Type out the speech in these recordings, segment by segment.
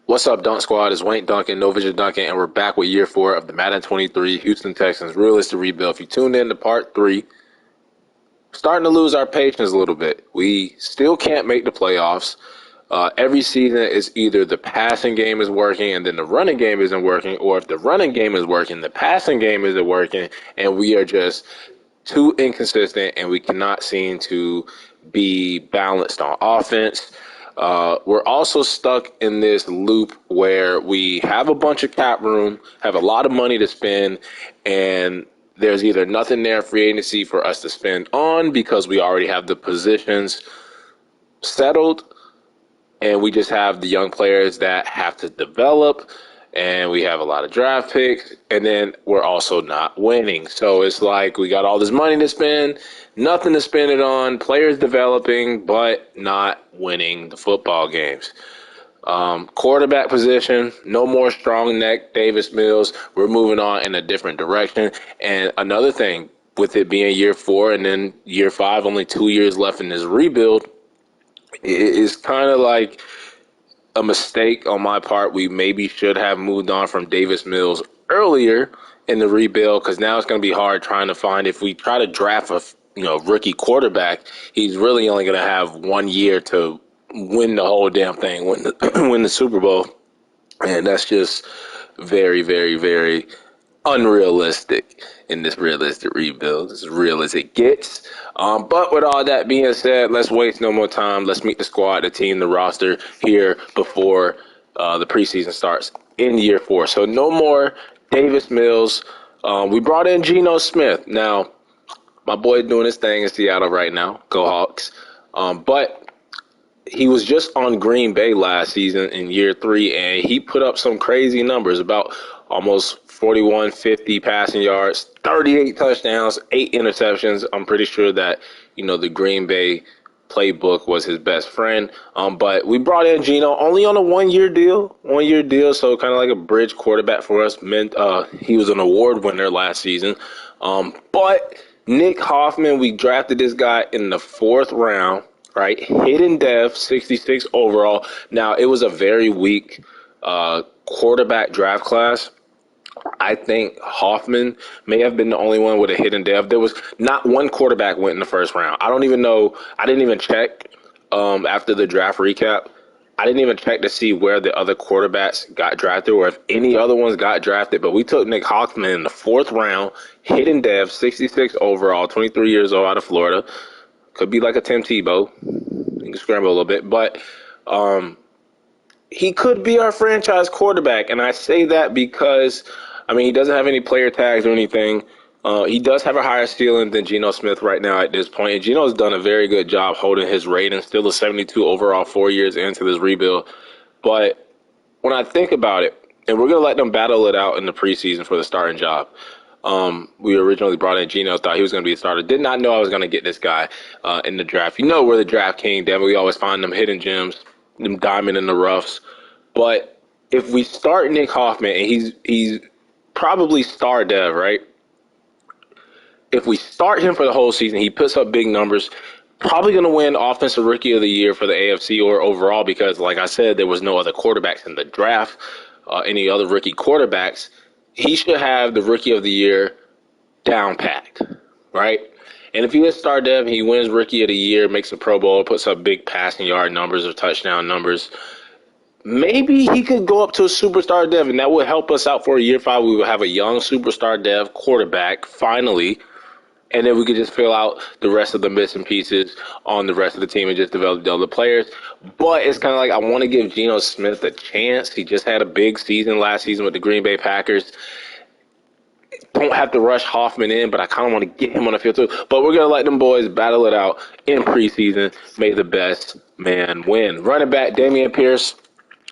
What's up, Dunk Squad? It's Wayne Duncan, No Vision Duncan, and we're back with year 4 of the Madden 23 Houston Texans Realistic Rebuild. If you tuned in to part 3, starting to lose our patience a little bit. We still can't make the playoffs. Every season is either the passing game is working and then the running game isn't working, or if the running game is working, the passing game isn't working, and we are just too inconsistent and we cannot seem to be balanced on offense. We're also stuck in this loop where we have a bunch of cap room, have a lot of money to spend, and there's either nothing there free agency for us to spend on because we already have the positions settled, and we just have the young players that have to develop, and we have a lot of draft picks, and then we're also not winning. So it's like we got all this money to spend, nothing to spend it on, players developing, but not winning the football games. Quarterback position, no more strong neck Davis Mills. We're moving on in a different direction. And another thing, with it being year 4 and then year 5, only 2 years left in this rebuild, it's kind of like a mistake on my part. We maybe should have moved on from Davis Mills earlier in the rebuild, because now it's going to be hard trying to find, if we try to draft a rookie quarterback, he's really only going to have 1 year to win the whole damn thing, win the, win the Super Bowl. And that's just very, very, very unrealistic in this realistic rebuild. As real as it gets. But with all that being said, let's waste no more time. Let's meet the squad, the team, the roster here before the preseason starts in year 4. So no more Davis Mills. We brought in Geno Smith. Now, my boy doing his thing in Seattle right now. Go Hawks. But he was just on Green Bay last season in year 3, and he put up some crazy numbers, about almost 4,150 passing yards, 38 touchdowns, 8 interceptions. I'm pretty sure that, the Green Bay playbook was his best friend. But we brought in Geno only on a 1-year deal, so kind of like a bridge quarterback for us. He was an award winner last season. But Nick Hoffman, we drafted this guy in the 4th round. Right, hidden dev, 66 overall. Now, it was a very weak quarterback draft class. I think Hoffman may have been the only one with a hidden dev. There was not one quarterback went in the 1st round. I don't even know. I didn't even check after the draft recap. I didn't even check to see where the other quarterbacks got drafted or if any other ones got drafted. But we took Nick Hoffman in the 4th round, hidden dev, 66 overall, 23 years old, out of Florida. Could be like a Tim Tebow. He can scramble a little bit. But he could be our franchise quarterback. And I say that because, he doesn't have any player tags or anything. He does have a higher ceiling than Geno Smith right now at this point. And Geno's done a very good job holding his rating. Still a 72 overall 4 years into this rebuild. But when I think about it, and we're going to let them battle it out in the preseason for the starting job. We originally brought in Geno, thought he was going to be a starter. Did not know I was going to get this guy in the draft. We're the draft king. Then we always find them hidden gems, them diamond in the roughs. But if we start Nick Hoffman, and he's probably star dev, right? If we start him for the whole season, he puts up big numbers. Probably going to win Offensive Rookie of the Year for the AFC or overall, because, like I said, there was no other quarterbacks in the draft, any other rookie quarterbacks. He should have the Rookie of the Year down packed, right? And if he is star dev, he wins Rookie of the Year, makes a Pro Bowl, puts up big passing yard numbers or touchdown numbers, maybe he could go up to a superstar dev, and that would help us out for year 5. We would have a young superstar dev quarterback, finally, and then we could just fill out the rest of the missing pieces on the rest of the team and just develop the other players. But it's kind of like I want to give Geno Smith a chance. He just had a big season last season with the Green Bay Packers. Don't have to rush Hoffman in, but I kind of want to get him on the field too. But we're going to let them boys battle it out in preseason. May the best man win. Running back Dameon Pierce,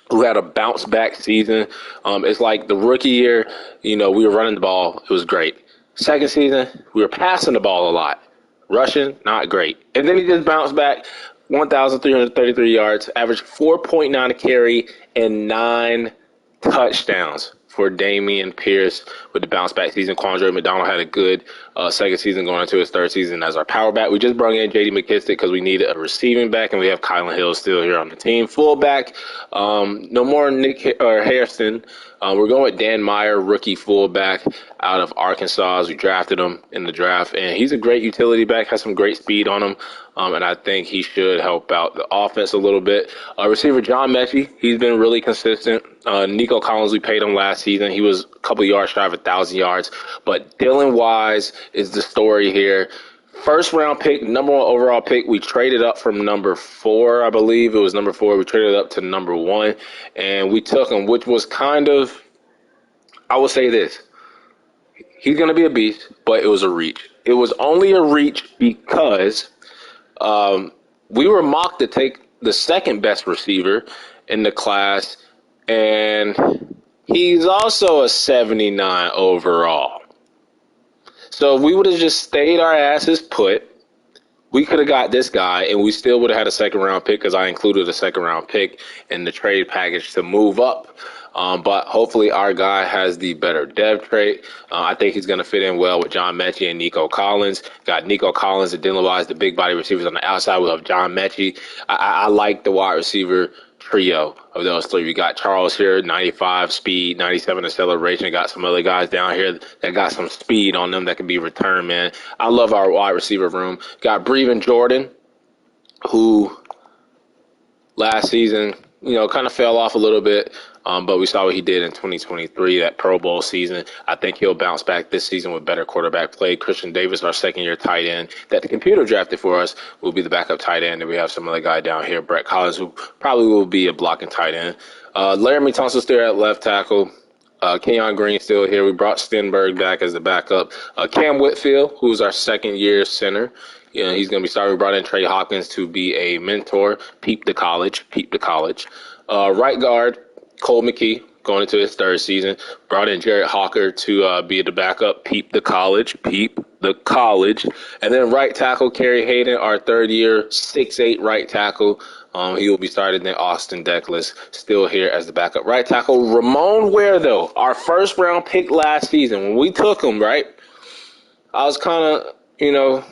who had a bounce back season. It's like the rookie year, we were running the ball. It was great. Second season, we were passing the ball a lot. Rushing, not great. And then he just bounced back, 1,333 yards, averaged 4.9 a carry, and 9 touchdowns for Dameon Pierce with the bounce back season. Quandre McDonald had a good second season going into his third season as our power back. We just brought in J.D. McKissick because we needed a receiving back, and we have Kylan Hill still here on the team. Fullback, no more Nick or Hairston. We're going with Dan Meyer, rookie fullback out of Arkansas. We drafted him in the draft, and he's a great utility back, has some great speed on him, and I think he should help out the offense a little bit. Receiver John Mechie, he's been really consistent. Nico Collins, we paid him last season. He was a couple yards shy of 1,000 yards, but Dylan Wise is the story here. First round pick, number 1 overall pick. We traded up from number 4, I believe it was number 4. We traded up to number 1, and we took him, which was kind of, I will say this, he's going to be a beast, but it was a reach. It was only a reach because we were mocked to take the second best receiver in the class, and he's also a 79 overall. So if we would have just stayed our asses put, we could have got this guy, and we still would have had a second-round pick because I included a second-round pick in the trade package to move up. But hopefully our guy has the better dev trait. I think he's going to fit in well with John Mechie and Nico Collins. Got Nico Collins and Dylan Wise, the big body receivers on the outside. We have John Mechie. I like the wide receiver trio of those three. We got Charles here, 95 speed, 97 acceleration. Got some other guys down here that got some speed on them that can be return man. I love our wide receiver room. Got Breven Jordan, who last season, kind of fell off a little bit. But we saw what he did in 2023, that Pro Bowl season. I think he'll bounce back this season with better quarterback play. Christian Davis, our second-year tight end that the computer drafted for us, will be the backup tight end. And we have some other guy down here, Brett Collins, who probably will be a blocking tight end. Laramie Tunsil still at left tackle. Kenyon Green still here. We brought Stenberg back as the backup. Cam Whitfield, who's our second-year center. He's going to be starting. We brought in Trey Hawkins to be a mentor. Peep the college. Right guard, Cole McKee, going into his third season. Brought in Jared Hawker to be the backup. Peep the college. And then right tackle, Kerry Hayden, our third year, 6'8" right tackle. He will be starting. Then Austin Deckless still here as the backup right tackle. Ramon Ware, though, our first round pick last season, when we took him, right, I was kind of,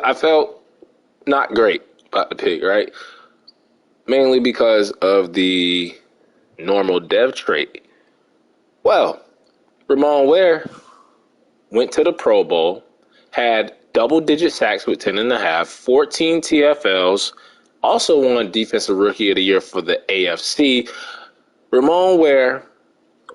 I felt not great about the pick, right? Mainly because of the normal dev trait. Well, Ramon Ware went to the Pro Bowl, had double-digit sacks with 10.5, 14 TFLs, also won Defensive Rookie of the Year for the AFC. Ramon Ware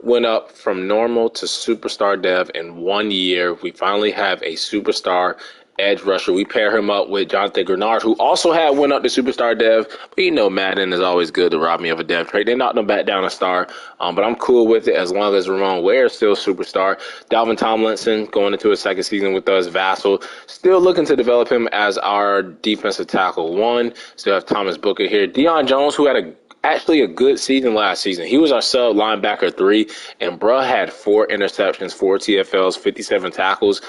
went up from normal to superstar dev in 1 year. We finally have a superstar edge rusher. We pair him up with Jonathan Grenard, who also went up to superstar dev. But Madden is always good to rob me of a dev trade. They knocked him back down a star, but I'm cool with it as long as Ramon Ware is still superstar. Dalvin Tomlinson going into his second season with us. Vassell still looking to develop him as our defensive tackle 1. Still have Thomas Booker here. Deion Jones, who had actually a good season last season. He was our sub linebacker 3, and bruh had 4 interceptions, 4 TFLs, 57 tackles.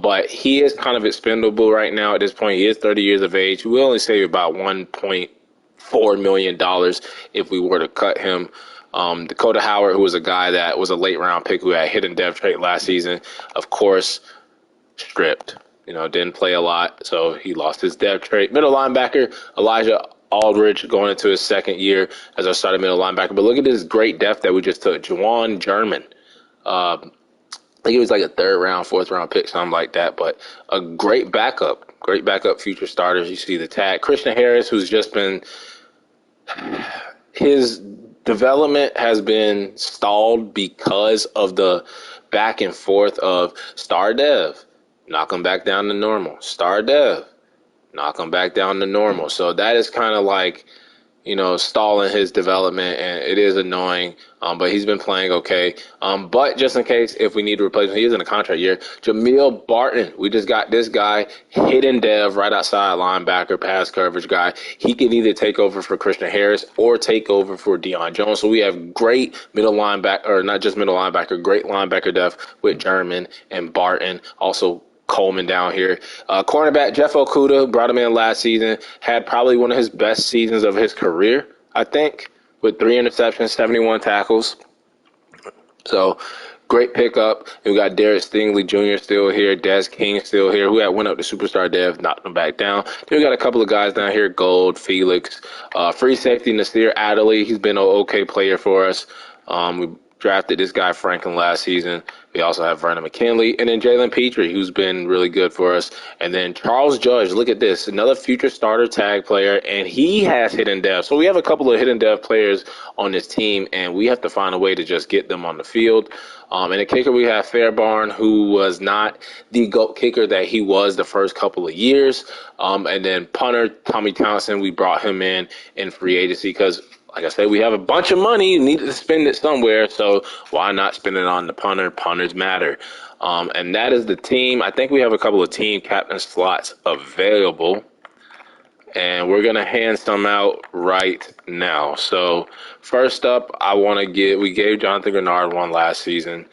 But he is kind of expendable right now at this point. He is 30 years of age. We only save about $1.4 million if we were to cut him. Dakota Howard, who was a guy that was a late round pick who had hidden dev trait last season, of course, stripped. Didn't play a lot, so he lost his dev trait. Middle linebacker, Elijah Aldridge going into his second year as our starting middle linebacker. But look at this great depth that we just took. Juwan German. I think he was like a third round, fourth round pick, something like that. But a great backup future starters. You see the tag. Christian Harris, who's just been, his development has been stalled because of the back and forth of star dev, knock him back down to normal. Star dev, knock him back down to normal. So that is kind of like, stalling his development, and it is annoying. But he's been playing okay. But just in case, if we need a replacement, he is in a contract year. Jameel Barton, we just got this guy, hidden dev, right outside linebacker, pass coverage guy. He can either take over for Christian Harris or take over for Deion Jones. So we have great middle linebacker, or not just middle linebacker, great linebacker depth with German and Barton. Also Coleman down here. Cornerback Jeff Okudah, brought him in last season, had probably one of his best seasons of his career, I think, with 3 interceptions, 71 tackles. So Great pickup. And we got Derek Stingley Jr. still here, Des King still here, who had went up to superstar dev, knocked him back down. Then we got a couple of guys down here, Gold, Felix, free safety Nasir Adderley. He's been an okay player for us. We drafted this guy Franklin last season. We also have Vernon McKinley, and then Jalen Petrie, who's been really good for us. And then Charles Judge, look at this, another future starter tag player, and he has hidden dev. So we have a couple of hidden dev players on this team, and we have to find a way to just get them on the field. And the kicker, we have Fairbairn, who was not the GOAT kicker that he was the first couple of years. And then punter Tommy Townsend, we brought him in free agency because, like I said, we have a bunch of money, needed to spend it somewhere, so why not spend it on the punter? Punters matter. And that is the team. I think we have a couple of team captain slots available, and we're going to hand some out right now. So first up, we gave Jonathan Grenard one last season.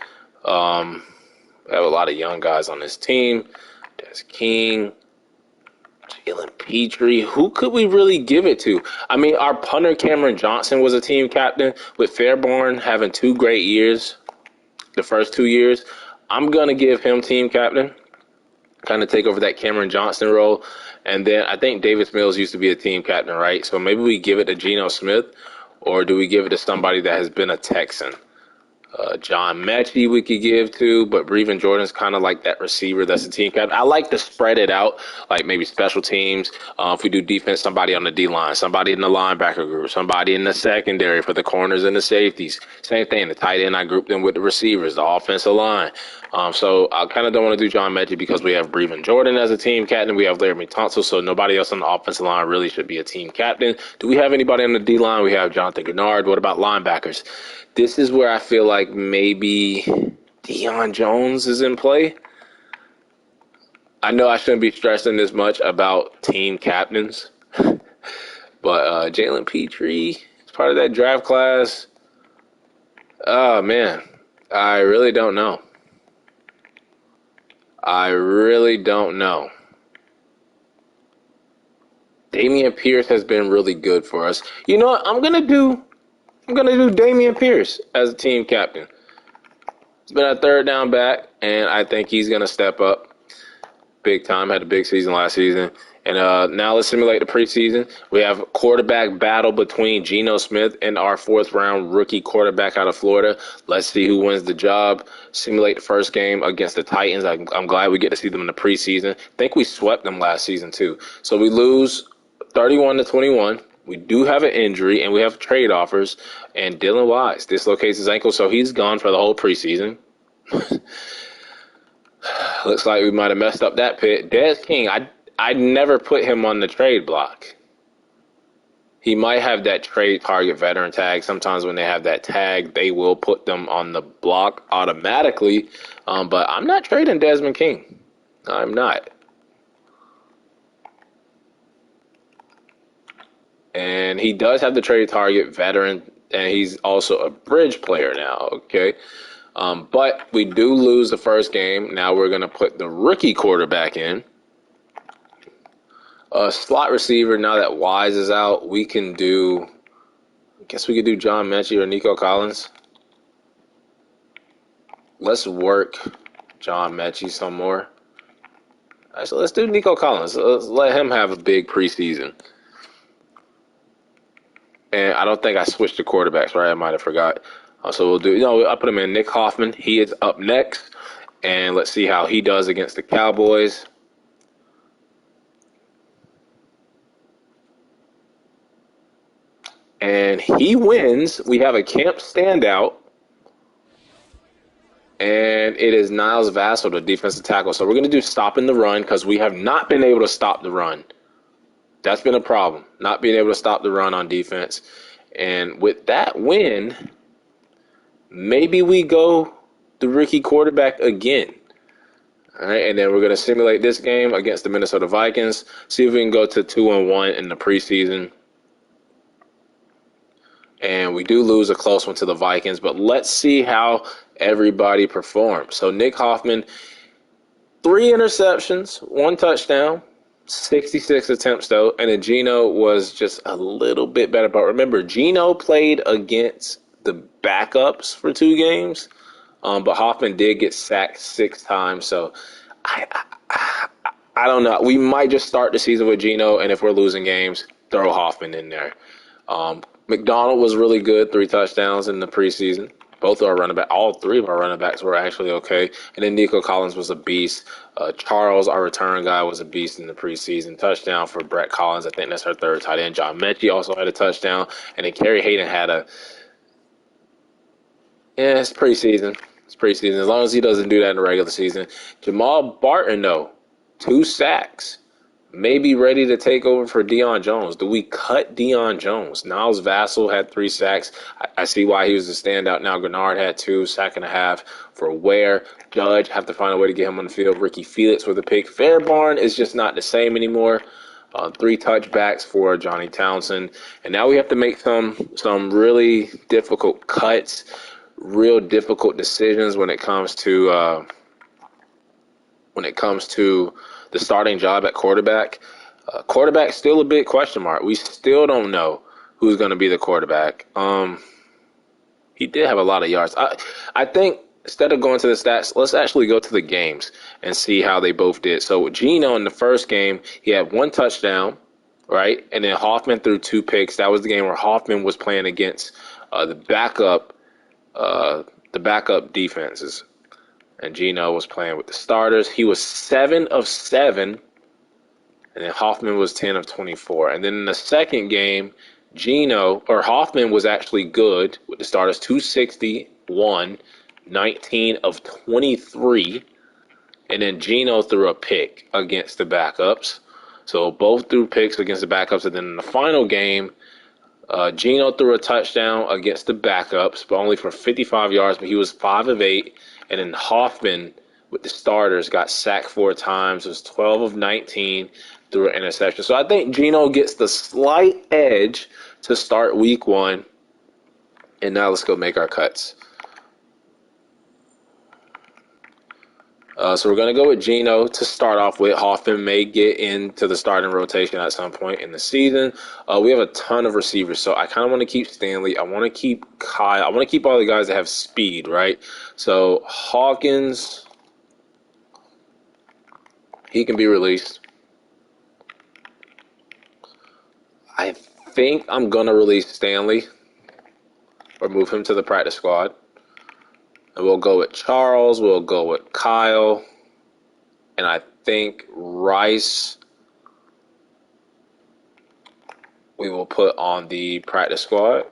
We have a lot of young guys on this team. Des King, Jalen Petrie. Who could we really give it to? I mean, our punter Cameron Johnson was a team captain, with Fairbairn having 2 great years, the first 2 years. I'm going to give him team captain, kind of take over that Cameron Johnson role. And then I think Davis Mills used to be a team captain, right? So maybe we give it to Geno Smith, or do we give it to somebody that has been a Texan? John Mechie we could give to, but Brevin Jordan's kind of like that receiver that's a team captain. I like to spread it out, like maybe special teams. If we do defense, somebody on the D-line, somebody in the linebacker group, somebody in the secondary for the corners and the safeties. Same thing, the tight end, I group them with the receivers, the offensive line. So I kind of don't want to do John Mechie because we have Brevin Jordan as a team captain. We have Laramie Tunsil, so nobody else on the offensive line really should be a team captain. Do we have anybody on the D-line? We have Jonathan Grenard. What about linebackers? This is where I feel like maybe Deion Jones is in play. I know I shouldn't be stressing this much about team captains, but Jalen Petrie is part of that draft class. Oh, man, I really don't know. Dameon Pierce has been really good for us. You know what? I'm gonna do Dameon Pierce as a team captain. He's been a third down back, and I think he's gonna step up big time. Had a big season last season. And now let's simulate the preseason. We have a quarterback battle between Geno Smith and our 4th-round rookie quarterback out of Florida. Let's see who wins the job. Simulate the first game against the Titans. I'm glad we get to see them in the preseason. I think we swept them last season too. So we lose 31-21. We do have an injury, and we have trade offers. And Dylan Wise dislocates his ankle, so he's gone for the whole preseason. Looks like we might have messed up that pick. Des King, I'd never put him on the trade block. He might have that trade target veteran tag. Sometimes when they have that tag, they will put them on the block automatically. But I'm not trading Desmond King. I'm not. And he does have the trade target veteran, and he's also a bridge player now, okay? But we do lose the first game. Now we're going to put the rookie quarterback in. Slot receiver, now that Wise is out, we can do, I guess we could do John Mechie or Nico Collins. Let's work John Mechie some more. All right, so let's do Nico Collins. Let's let him have a big preseason. And I don't think I switched the quarterbacks, right? I might have forgot. So we'll do, I'll put him in. Nick Hoffman, he is up next. And let's see how he does against the Cowboys. And he wins. We have a camp standout. And it is Niles Vassell, the defensive tackle. So we're going to do stopping the run because we have not been able to stop the run. That's been a problem, not being able to stop the run on defense. And with that win, maybe we go the rookie quarterback again. All right, and then we're going to simulate this game against the Minnesota Vikings, see if we can go to 2-1 in the preseason. And we do lose a close one to the Vikings, but let's see how everybody performs. So Nick Hoffman, 3 interceptions, 1 touchdown, 66 attempts though, and then Geno was just a little bit better. But remember, Geno played against the backups for 2 games. But Hoffman did get sacked 6 times, so I, I don't know. We might just start the season with Geno, and if we're losing games, throw Hoffman in there. McDonald was really good, 3 touchdowns in the preseason. Both of our running back, all three of our running backs were actually okay. And then Nico Collins was a beast. Charles, our return guy, was a beast in the preseason. Touchdown for Brett Collins. I think that's our third tight end. John Mechie also had a touchdown. And then Kerry Hayden had it's preseason. It's preseason. As long as he doesn't do that in the regular season. Jamal Barton, though, 2 sacks. May be ready to take over for Deion Jones. Do we cut Deion Jones? Niles Vassell had 3 sacks. I see why he was a standout now. Grenard had 2.5 for Ware. Judge, have to find a way to get him on the field. Ricky Felix with a pick. Fairbarn is just not the same anymore. 3 touchbacks for Johnny Townsend. And now we have to make some really difficult cuts, real difficult decisions when it comes to the starting job at quarterback. Quarterback still a big question mark. We still don't know who's going to be the quarterback. He did have a lot of yards. I think instead of going to the stats, let's actually go to the games and see how they both did. So with Geno in the first game, he had 1 touchdown, right? And then Hoffman threw 2 picks. That was the game where Hoffman was playing against the backup defenses. And Geno was playing with the starters. He was 7 of 7, and then Hoffman was 10 of 24. And then in the second game, Hoffman was actually good with the starters, 261, 19 of 23. And then Geno threw a pick against the backups. So both threw picks against the backups. And then in the final game, Geno threw a touchdown against the backups, but only for 55 yards, but he was 5 of 8. And then Hoffman, with the starters, got sacked 4 times. It was 12 of 19 through an interception. So I think Geno gets the slight edge to start week 1. And now let's go make our cuts. So we're going to go with Geno to start off with. Hoffman may get into the starting rotation at some point in the season. We have a ton of receivers, so I kind of want to keep Stanley. I want to keep Kyle. I want to keep all the guys that have speed, right? So Hawkins, he can be released. I think I'm going to release Stanley or move him to the practice squad. And we'll go with Charles. We'll go with Kyle. And I think Rice we will put on the practice squad.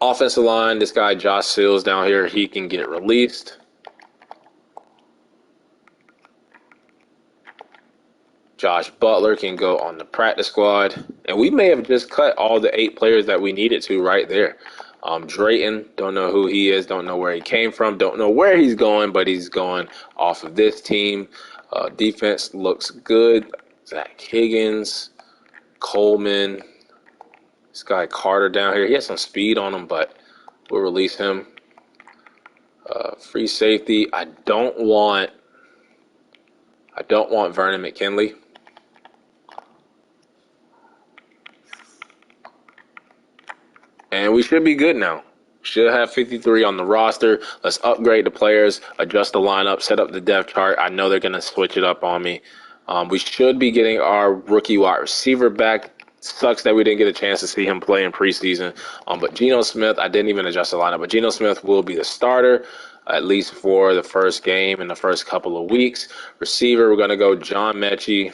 Offensive line, this guy Josh Sills down here, he can get released. Josh Butler can go on the practice squad. And we may have just cut all the 8 players that we needed to right there. Drayton, don't know who he is, don't know where he came from, don't know where he's going, but he's going off of this team. Defense looks good. Zach Higgins, Coleman, this guy Carter down here. He has some speed on him, but we'll release him. Free safety. I don't want Vernon McKinley. And we should be good now. Should have 53 on the roster. Let's upgrade the players, adjust the lineup, set up the depth chart. I know they're going to switch it up on me. We should be getting our rookie wide receiver back. Sucks that we didn't get a chance to see him play in preseason. But Geno Smith, I didn't even adjust the lineup, but Geno Smith will be the starter, at least for the first game and the first couple of weeks. Receiver, we're going to go John Mechie.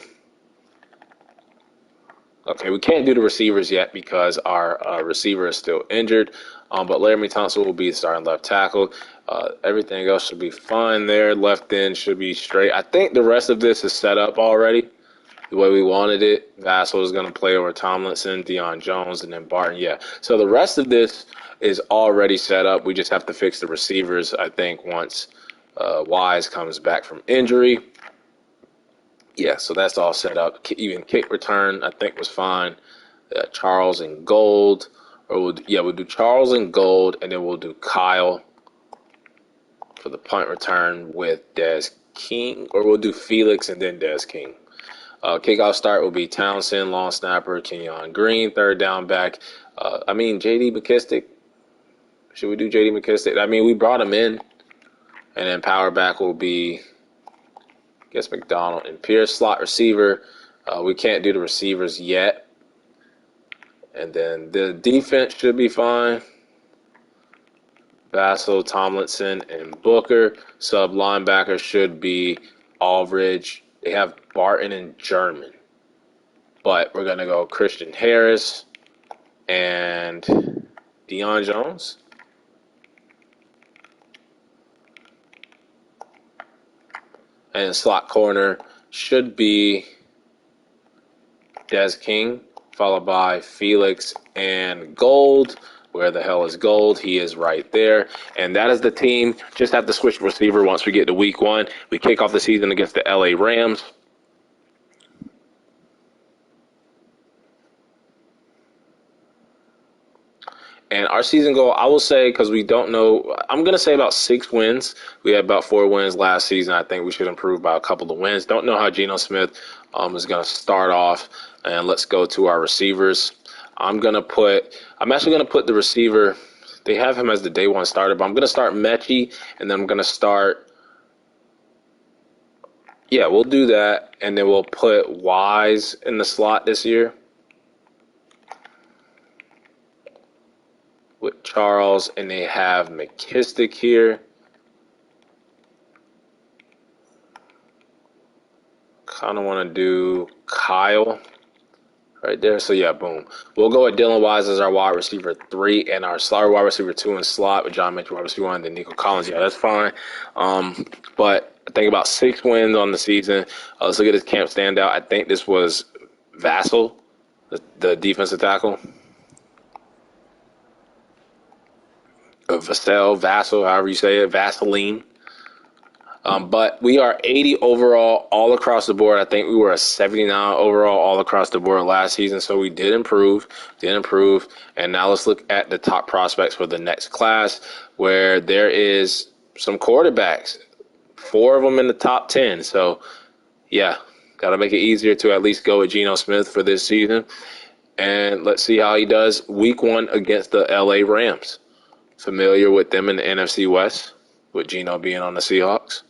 Okay, we can't do the receivers yet because our receiver is still injured. But Laramie Thompson will be starting left tackle. Everything else should be fine there. Left end should be straight. I think the rest of this is set up already the way we wanted it. Vassell is going to play over Tomlinson, Deion Jones, and then Barton. Yeah, so the rest of this is already set up. We just have to fix the receivers, I think, once Wise comes back from injury. Yeah, so that's all set up. Even kick return, I think, was fine. Charles and Gold. We'll do Charles and Gold, and then we'll do Kyle for the punt return with Des King. Or we'll do Felix and then Des King. Kickoff start will be Townsend, long snapper, Kenyon Green, third down back. J.D. McKissick. Should we do J.D. McKissick? I mean, we brought him in, and then power back will be, I guess, McDonald and Pierce. Slot receiver, we can't do the receivers yet. And then the defense should be fine. Vassell, Tomlinson, and Booker. Sub linebacker should be Aldridge. They have Barton and German. But we're going to go Christian Harris and Deion Jones. And slot corner should be Des King, followed by Felix and Gold. Where the hell is Gold? He is right there. And that is the team. Just have to switch receiver once we get to week 1. We kick off the season against the LA Rams. And our season goal, I will say, because we don't know, I'm going to say about 6 wins. We had about 4 wins last season. I think we should improve by a couple of wins. Don't know how Geno Smith is going to start off. And let's go to our receivers. I'm actually going to put the receiver, they have him as the day 1 starter, but I'm going to start Mechie, and then I'm going to start, we'll do that. And then we'll put Wise in the slot this year with Charles, and they have McKissick here. Kind of want to do Kyle right there. So, boom. We'll go with Dylan Wise as our wide receiver 3 and our slot wide receiver 2 in slot with John Mitchell, wide receiver 1, and then Nico Collins. Yeah, that's fine. But I think about 6 wins on the season. Let's look at this camp standout. I think this was Vassell, the defensive tackle. Vassell, however you say it, Vaseline. But we are 80 overall all across the board. I think we were a 79 overall all across the board last season, so we did improve. And now let's look at the top prospects for the next class, where there is some quarterbacks, 4 of them in the top 10. So, got to make it easier to at least go with Geno Smith for this season. And let's see how he does week 1 against the LA Rams. Familiar with them in the NFC West, with Geno being on the Seahawks.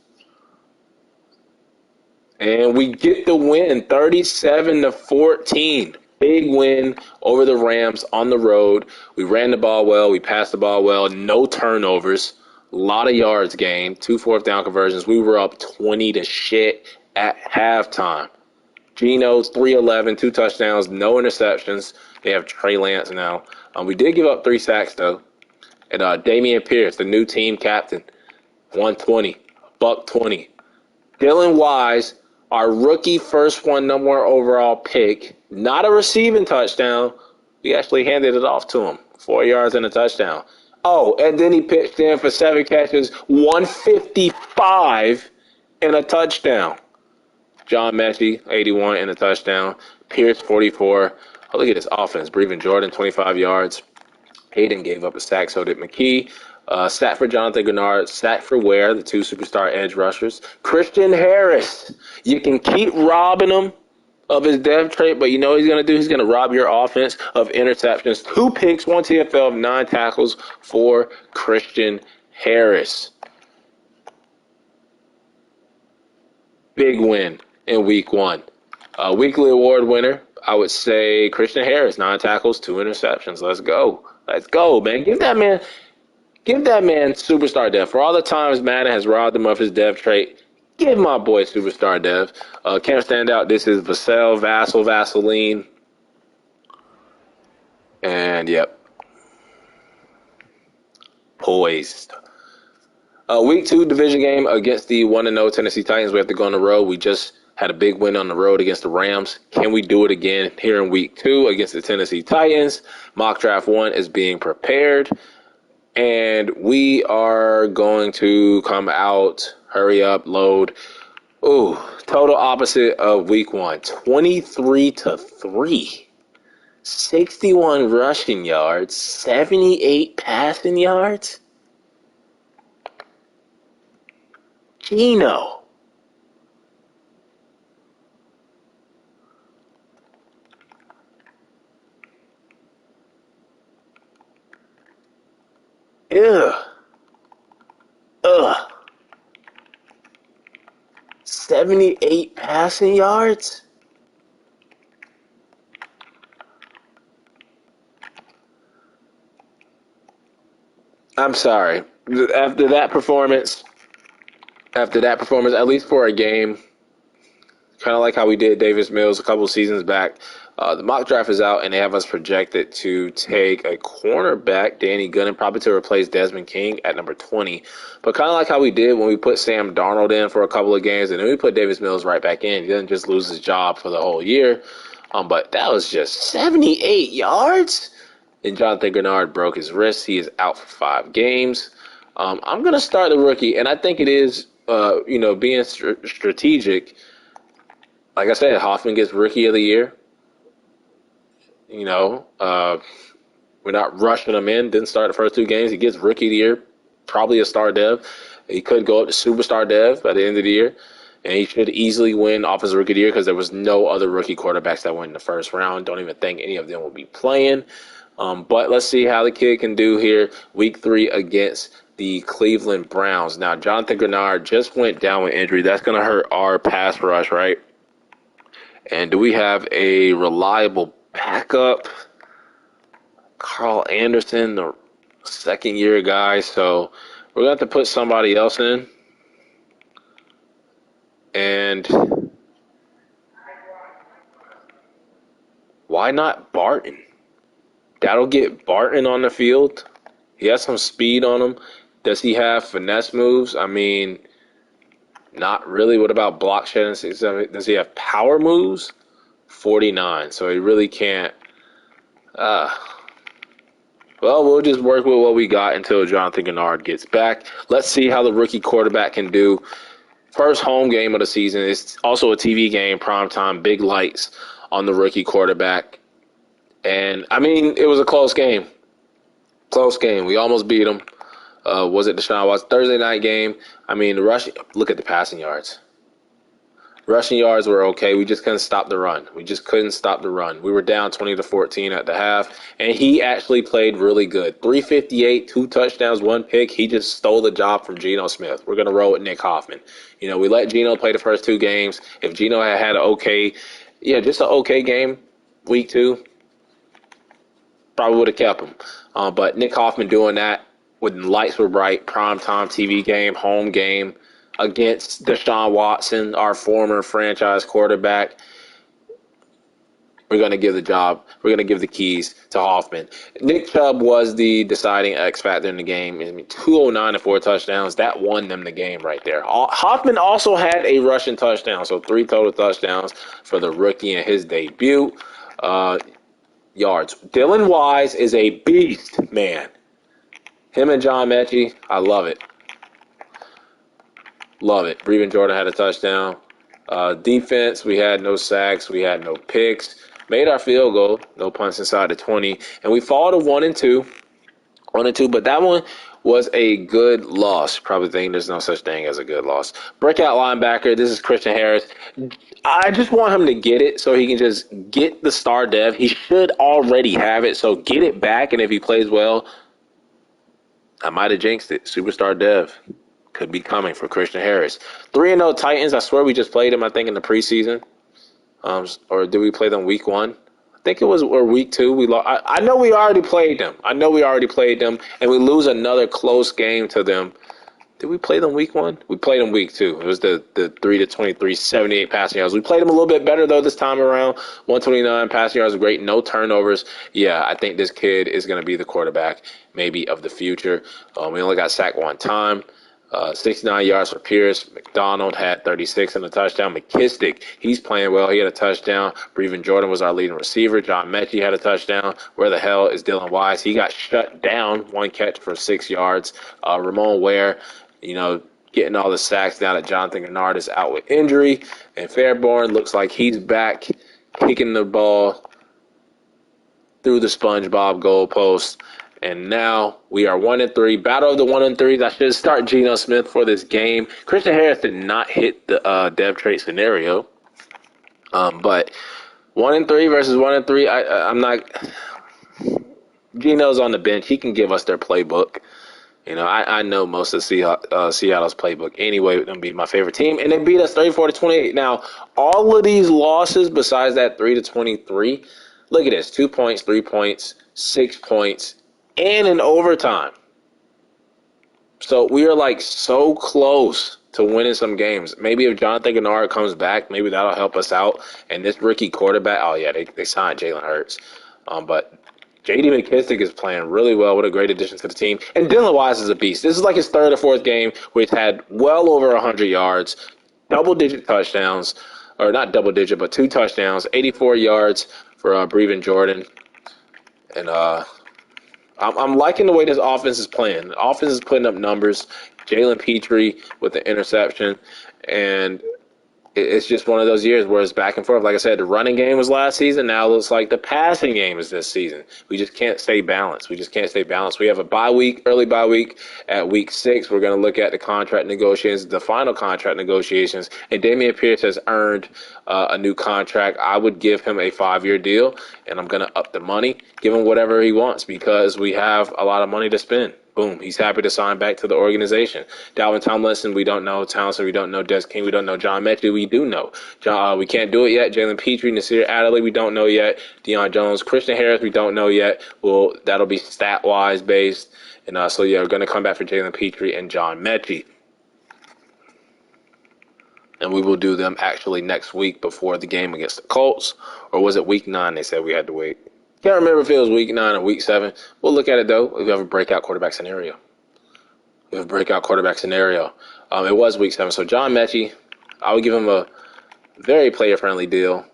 And we get the win, 37-14. Big win over the Rams on the road. We ran the ball well. We passed the ball well. No turnovers. A lot of yards gained. 2 fourth-down conversions. We were up 20-0 at halftime. Geno's 311, 2 touchdowns, no interceptions. They have Trey Lance now. We did give up 3 sacks, though. And Damian Pierce, the new team captain, 120, $120. Dylan Wise, our rookie first number 1 overall pick, not a receiving touchdown. We actually handed it off to him, 4 yards and a touchdown. Oh, and then he pitched in for 7 catches, 155 and a touchdown. John Mechie, 81 and a touchdown. Pierce, 44. Oh, look at this offense. Breven Jordan, 25 yards. Hayden gave up a sack, so did McKee. Sack for Jonathan Gennard. Sack for Ware, the 2 superstar edge rushers. Christian Harris. You can keep robbing him of his dev trait, but you know what he's going to do? He's going to rob your offense of interceptions. 2 picks, 1 TFL, 9 tackles for Christian Harris. Big win in week 1. Weekly award winner, I would say Christian Harris, 9 tackles, 2 interceptions. Let's go, man. Give that man superstar dev. For all the times Madden has robbed him of his dev trait, give my boy superstar dev. Camp standout, this is Vaseline. And, poised. Week 2 division game against the 1-0 Tennessee Titans. We have to go on the road. We just had a big win on the road against the Rams. Can we do it again here in week 2 against the Tennessee Titans? Mock draft 1 is being prepared. And we are going to come out, hurry up, load. Ooh, total opposite of week 1. 23-3. 61 rushing yards, 78 passing yards. Geno. Ugh. Ugh. 78 passing yards? I'm sorry. After that performance, at least for a game, kind of like how we did Davis Mills a couple seasons back. The mock draft is out, and they have us projected to take a cornerback, Danny Gunnan, probably to replace Desmond King at number 20. But kind of like how we did when we put Sam Darnold in for a couple of games, and then we put Davis Mills right back in. He didn't just lose his job for the whole year. But that was just 78 yards. And Jonathan Grenard broke his wrist. He is out for 5 games. I'm going to start the rookie, and I think it is, being strategic. Like I said, Hoffman gets Rookie of the Year. We're not rushing him in. Didn't start the first 2 games. He gets Rookie of the Year, probably a star dev. He could go up to Superstar dev by the end of the year, and he should easily win Offensive Rookie of the Year because there was no other rookie quarterbacks that went in the first round. Don't even think any of them will be playing. But let's see how the kid can do here. Week 3 against the Cleveland Browns. Now, Jonathan Grenard just went down with injury. That's going to hurt our pass rush, right? And do we have a reliable backup? Carl Anderson, the second-year guy. So we're going to have to put somebody else in. And why not Barton? That'll get Barton on the field. He has some speed on him. Does he have finesse moves? I mean, not really. What about block shedding? Does he have power moves? 49. So he really can't. Well, we'll just work with what we got until Jonathan Grenard gets back. Let's see how the rookie quarterback can do. First home game of the season. It's also a TV game, primetime, big lights on the rookie quarterback. And, I mean, it was a close game. Close game. We almost beat them. Was it Deshaun Watson? Thursday night game. I mean, look at the passing yards. Rushing yards were okay. We just couldn't stop the run. We were down 20-14 at the half, and he actually played really good. 358, 2 touchdowns, 1 pick. He just stole the job from Geno Smith. We're going to roll with Nick Hoffman. We let Geno play the first 2 games. If Geno had just an okay game, week 2, probably would have kept him. But Nick Hoffman doing that when the lights were bright, primetime TV game, home game against Deshaun Watson, our former franchise quarterback. We're going to give the job. We're going to give the keys to Hoffman. Nick Chubb was the deciding X factor in the game. 209 and 4 touchdowns. That won them the game right there. Hoffman also had a rushing touchdown, so 3 total touchdowns for the rookie in his debut. Yards. Dylan Wise is a beast, man. Him and John Mechie, I love it. Love it. Breven Jordan had a touchdown. Defense, we had no sacks. We had no picks. Made our field goal. No punts inside the 20. And we fall to 1-2. 1-2, but that one was a good loss. Probably think there's no such thing as a good loss. Breakout linebacker, this is Christian Harris. I just want him to get it so he can just get the star dev. He should already have it, so get it back, and if he plays well, I might have jinxed it. Superstar dev could be coming for Christian Harris. 3-0 Titans, I swear we just played them, I think, in the preseason. Or did we play them week 1? I think it was week 2. We lost. I know we already played them. And we lose another close game to them. Did we play them week 1? We played them week 2. It was the 3-23, 78 passing yards. We played them a little bit better, though, this time around. 129 passing yards, great. No turnovers. Yeah, I think this kid is going to be the quarterback, maybe, of the future. We only got sacked 1 time. 69 yards for Pierce. McDonald had 36 and a touchdown. McKissick, he's playing well. He had a touchdown. Breven Jordan was our leading receiver. John Mechie had a touchdown. Where the hell is Dylan Wise? He got shut down. 1 catch for 6 yards. Ramon Ware, getting all the sacks now that Jonathan Grenard is out with injury. And Fairborn looks like he's back, kicking the ball through the SpongeBob goalpost. And now we are 1-3. Battle of the 1-3s. I should start Geno Smith for this game. Christian Harris did not hit the dev trait scenario. But 1-3 versus 1-3, I'm not. Geno's on the bench. He can give us their playbook. I know most of Seattle's playbook anyway. Them be my favorite team, and they beat us 34-28. Now, all of these losses, besides that 3-23, look at this: 2 points, 3 points, 6 points, and in overtime. So we are like so close to winning some games. Maybe if Jonathan Gennard comes back, maybe that'll help us out. And this rookie quarterback, oh yeah, they signed Jalen Hurts, but J.D. McKissick is playing really well. What a great addition to the team. And Dylan Wise is a beast. This is like his third or fourth game where he's had well over 100 yards, double-digit touchdowns, or not double-digit, but 2 touchdowns, 84 yards for Brevin Jordan. And I'm liking the way this offense is playing. The offense is putting up numbers. Jalen Petrie with the interception. And it's just one of those years where it's back and forth. Like I said, the running game was last season. Now it looks like the passing game is this season. We just can't stay balanced. We have a early bye week at week 6. We're going to look at the contract negotiations, the final contract negotiations. And Dameon Pierce has earned a new contract. I would give him a 5-year deal, and I'm going to up the money, give him whatever he wants because we have a lot of money to spend. Boom. He's happy to sign back to the organization. Dalvin Tomlinson, we don't know. Townsend, we don't know. Des King, we don't know. John Mechie, we do know. We can't do it yet. Jalen Petrie, Nasir Adderley, we don't know yet. Deion Jones, Christian Harris, we don't know yet. Well, that'll be stat-wise based. And so, yeah, we're going to come back for Jalen Petrie and John Mechie. And we will do them actually next week before the game against the Colts. Or was it week 9 they said we had to wait? Can't remember if it was week 9 or week 7. We'll look at it, though. We have a breakout quarterback scenario. It was week 7. So John Mechie, I would give him a very player-friendly deal,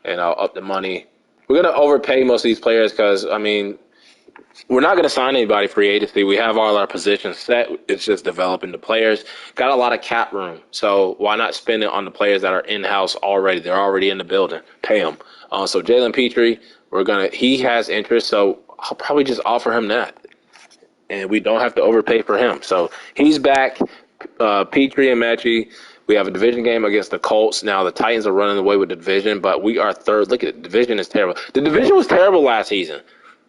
and I'll up the money. We're going to overpay most of these players because, we're not going to sign anybody free agency. We have all our positions set. It's just developing the players. Got a lot of cap room. So why not spend it on the players that are in-house already? They're already in the building. Pay them. So Jalen Petrie, he has interest, so I'll probably just offer him that. And we don't have to overpay for him. So he's back. Petrie and Mechie. We have a division game against the Colts. Now the Titans are running away with the division, but we are third. Look at it. The division is terrible. The division was terrible last season.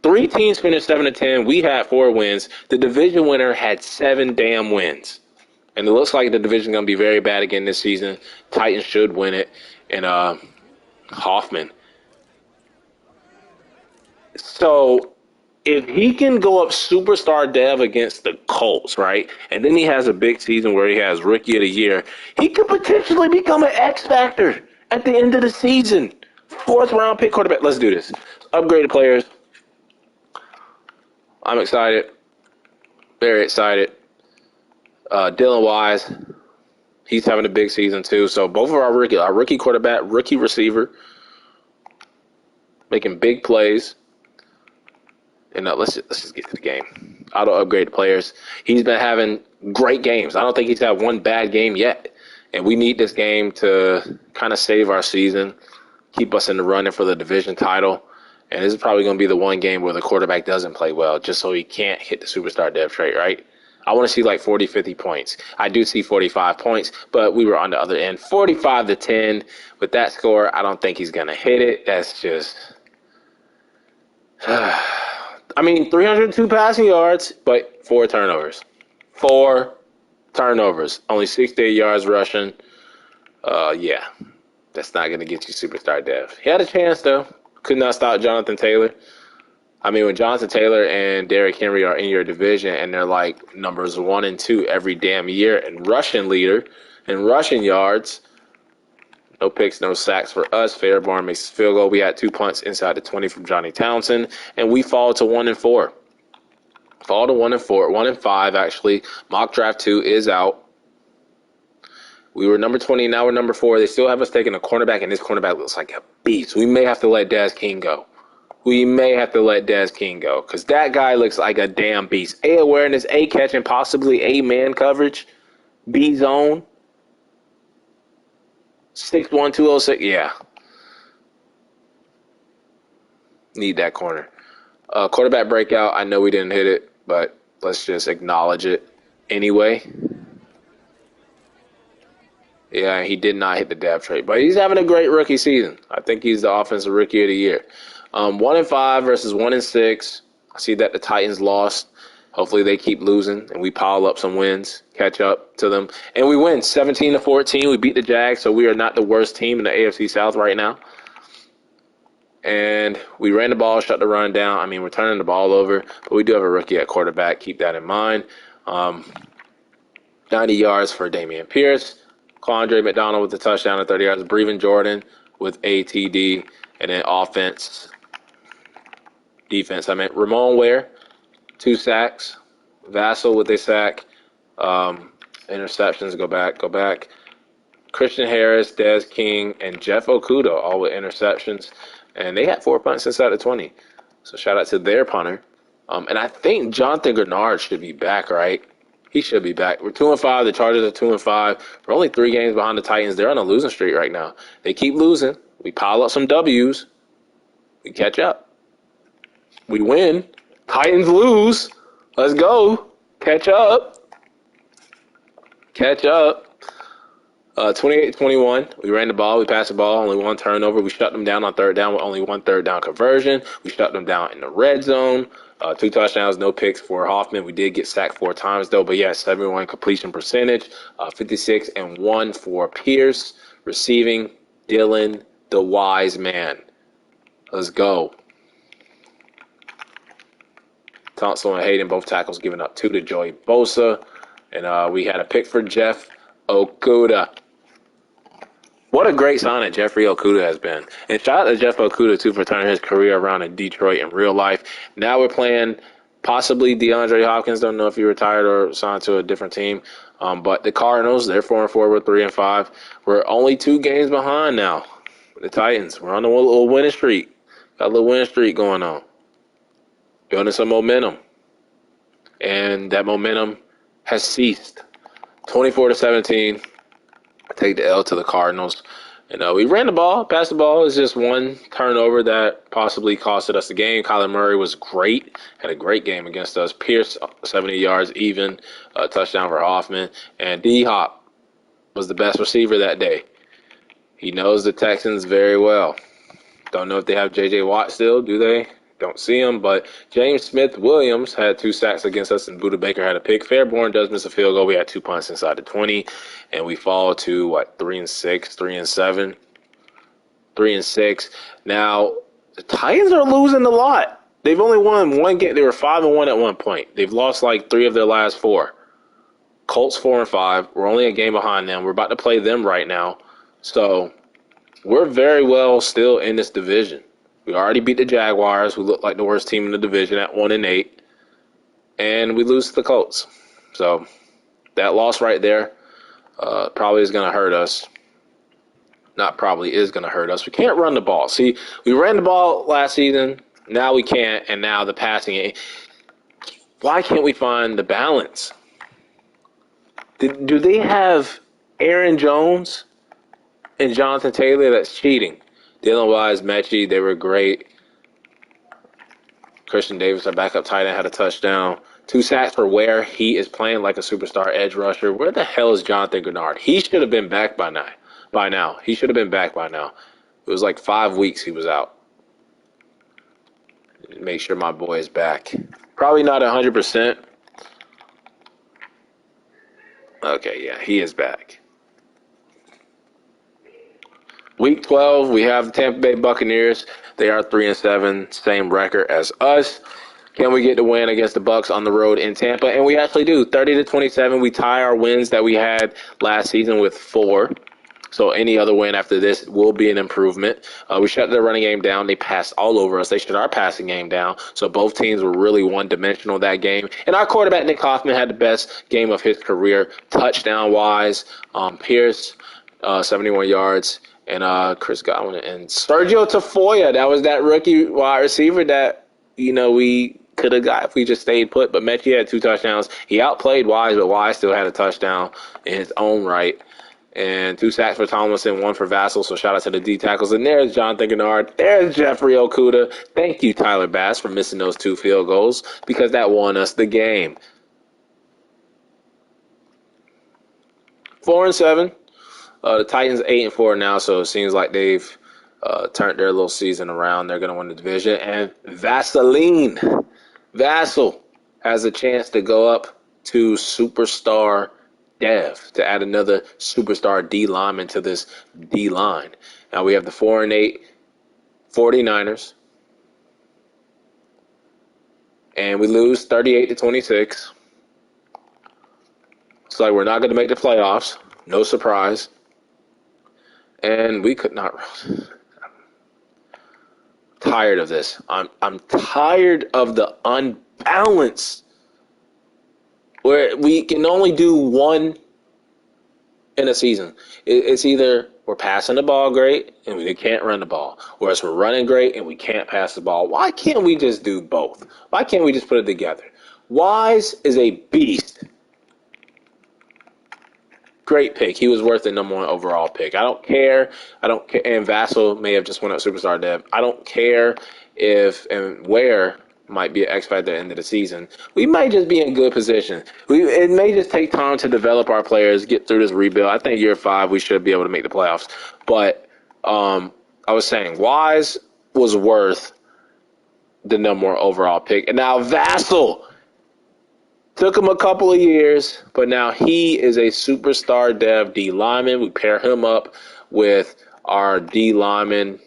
3 teams finished 7-10. We had 4 wins. The division winner had 7 damn wins. And it looks like the division is going to be very bad again this season. Titans should win it. And Hoffman. So if he can go up superstar dev against the Colts, right, and then he has a big season where he has rookie of the year, he could potentially become an X factor at the end of the season. 4th round pick quarterback. Let's do this. Upgraded players. I'm excited. Very excited. Dylan Wise, he's having a big season too. So both of our rookie quarterback, rookie receiver, making big plays. And let's just get to the game. Auto upgrade players. He's been having great games. I don't think he's had one bad game yet. And we need this game to kind of save our season, keep us in the running for the division title. And this is probably going to be the one game where the quarterback doesn't play well, just so he can't hit the superstar dev trait, right? I want to see like 40, 50 points. I do see 45 points, but we were on the other end. 45-10. With that score, I don't think he's going to hit it. That's just... 302 passing yards, but 4 turnovers. 4 turnovers. Only 68 yards rushing. Yeah. That's not going to get you superstar dev. He had a chance, though. Could not stop Jonathan Taylor. When Jonathan Taylor and Derrick Henry are in your division and they're like numbers 1 and 2 every damn year and rushing leader and rushing yards, no picks, no sacks for us. Fairbairn makes his field goal. We had 2 punts inside the 20 from Johnny Townsend, and we fall to 1 and 4. Fall to 1 and 4, 1 and 5 actually. Mock draft 2 is out. We were number 20, now we're number 4. They still have us taking a cornerback, and this cornerback looks like a beast. We may have to let Des King go. Because that guy looks like a damn beast. A awareness, A catching, possibly A man coverage, B zone. 6'1", 206. Yeah. Need that corner. Quarterback breakout. I know we didn't hit it, but let's just acknowledge it anyway. Yeah, he did not hit the depth trait, but he's having a great rookie season. I think he's the offensive rookie of the year. 1 and 5 versus 1 and 6. I see that the Titans lost. Hopefully they keep losing and we pile up some wins, catch up to them, and we win 17-14. We beat the Jags, so we are not the worst team in the AFC South right now. And we ran the ball, shut the run down. I mean, we're turning the ball over, but we do have a rookie at quarterback. Keep that in mind. 90 yards for Dameon Pierce. Quandre McDonald with the touchdown at 30 yards. Brevin Jordan with ATD. And then defense. Ramon Ware, 2 sacks. Vassell with a sack. Interceptions, go back. Christian Harris, Des King, and Jeff Okuda, all with interceptions. And they had 4 punts inside the 20. So shout out to their punter. And I think Jonathan Grenard should be back, right? He should be back. We're 2-5. The Chargers are 2-5. We're only 3 games behind the Titans. They're on a losing streak right now. They keep losing. We pile up some W's. We catch up. We win. Titans lose. Let's go. Catch up. 28-21. We ran the ball. We passed the ball. Only 1 turnover. We shut them down on 3rd down with only 1 third down conversion. We shut them down in the red zone. 2 touchdowns, no picks for Hoffman. We did get sacked 4 times, though. But, yeah, 71 completion percentage. 56-1 for Pierce. Receiving, Dylan, the wise man. Let's go. Thompson and Hayden, both tackles giving up 2 to Joey Bosa. And we had a pick for Jeff Okuda. What a great signing Jeffrey Okuda has been. And shout out to Jeff Okuda, too, for turning his career around in Detroit in real life. Now we're playing possibly DeAndre Hopkins. Don't know if he retired or signed to a different team. But the Cardinals, they're 4-4. We're 3-5. We're only 2 games behind now. The Titans, we're on a little winning streak. Got a little winning streak going on. Building some momentum. And that momentum has ceased. 24-17. Take the L to the Cardinals. And we ran the ball, passed the ball. It's just 1 turnover that possibly costed us the game. Kyler Murray was great. Had a great game against us. Pierce, 70 yards even. Touchdown for Hoffman. And D-Hop was the best receiver that day. He knows the Texans very well. Don't know if they have J.J. Watt still, do they? Don't see him, but James Smith-Williams had 2 sacks against us, and Budda Baker had a pick. Fairborn does miss a field goal. We had 2 punts inside the 20, and we fall to, 3-6, 3-7, 3-6. Now, the Titans are losing a lot. They've only won 1 game. They were 5-1 at one point. They've lost, 3 of their last 4. Colts 4-5. We're only a game behind them. We're about to play them right now. So, we're very well still in this division. We already beat the Jaguars, who look like the worst team in the division at 1-8, and we lose to the Colts. So that loss right there probably is going to hurt us. Not probably is going to hurt us. We can't run the ball. See, we ran the ball last season. Now we can't, and now the passing. Why can't we find the balance? Do they have Aaron Jones and Jonathan Taylor that's cheating? Dylan Wise, Mechie, they were great. Christian Davis, our backup tight end, had a touchdown. 2 sacks for Ware. He is playing like a superstar edge rusher. Where the hell is Jonathan Grenard? He should have been back by now. He should have been back by now. It was 5 weeks he was out. Make sure my boy is back. Probably not 100%. Okay, yeah, he is back. Week 12, we have the Tampa Bay Buccaneers. They are 3-7, same record as us. Can we get the win against the Bucs on the road in Tampa? And we actually do. 30-27, we tie our wins that we had last season with 4. So any other win after this will be an improvement. We shut their running game down. They passed all over us. They shut our passing game down. So both teams were really one-dimensional that game. And our quarterback, Nick Hoffman, had the best game of his career, touchdown-wise. Pierce, 71 yards. And Chris Godwin and Sergio Tafoya. That was that rookie wide receiver that, we could have got if we just stayed put. But Mechie had 2 touchdowns. He outplayed Wise, but Wise still had a touchdown in his own right. And 2 sacks for Tomlinson, 1 for Vassell. So shout out to the D tackles. And there's Jonathan Grenard. There's Jeffrey Okuda. Thank you, Tyler Bass, for missing those 2 field goals because that won us the game. 4-7. The Titans 8-4 now, so it seems like they've turned their little season around. They're going to win the division. And Vassell has a chance to go up to superstar dev to add another superstar D lineman to this D line. Now we have the 4-8 49ers, and we lose 38-26. It's like we're not going to make the playoffs. No surprise. And we could not. Tired of this. I'm tired of the unbalance where we can only do one in a season. It's either we're passing the ball great and we can't run the ball, or else we're running great and we can't pass the ball. Why can't we just do both? Why can't we just put it together? Wise is a beast. Great pick. He was worth the #1 overall pick. I don't care. And Vassell may have just went up superstar dev. I don't care if and where might be an X factor at the end of the season. We might just be in good position. It may just take time to develop our players, get through this rebuild. I think year 5 we should be able to make the playoffs. But I was saying Wise was worth the #1 overall pick. And now Vassell. Took him a couple of years, but now he is a superstar dev D lineman. We pair him up with our D lineman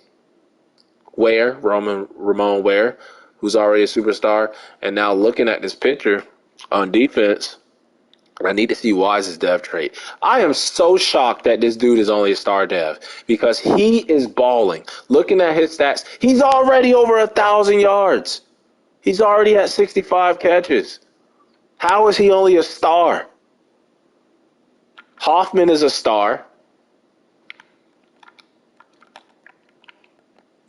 Ramon Ware, who's already a superstar. And now looking at this picture on defense, I need to see Wise's dev trait. I am so shocked that this dude is only a star dev because he is balling. Looking at his stats, he's already over 1,000 yards. He's already at 65 catches. How is he only a star? Hoffman is a star.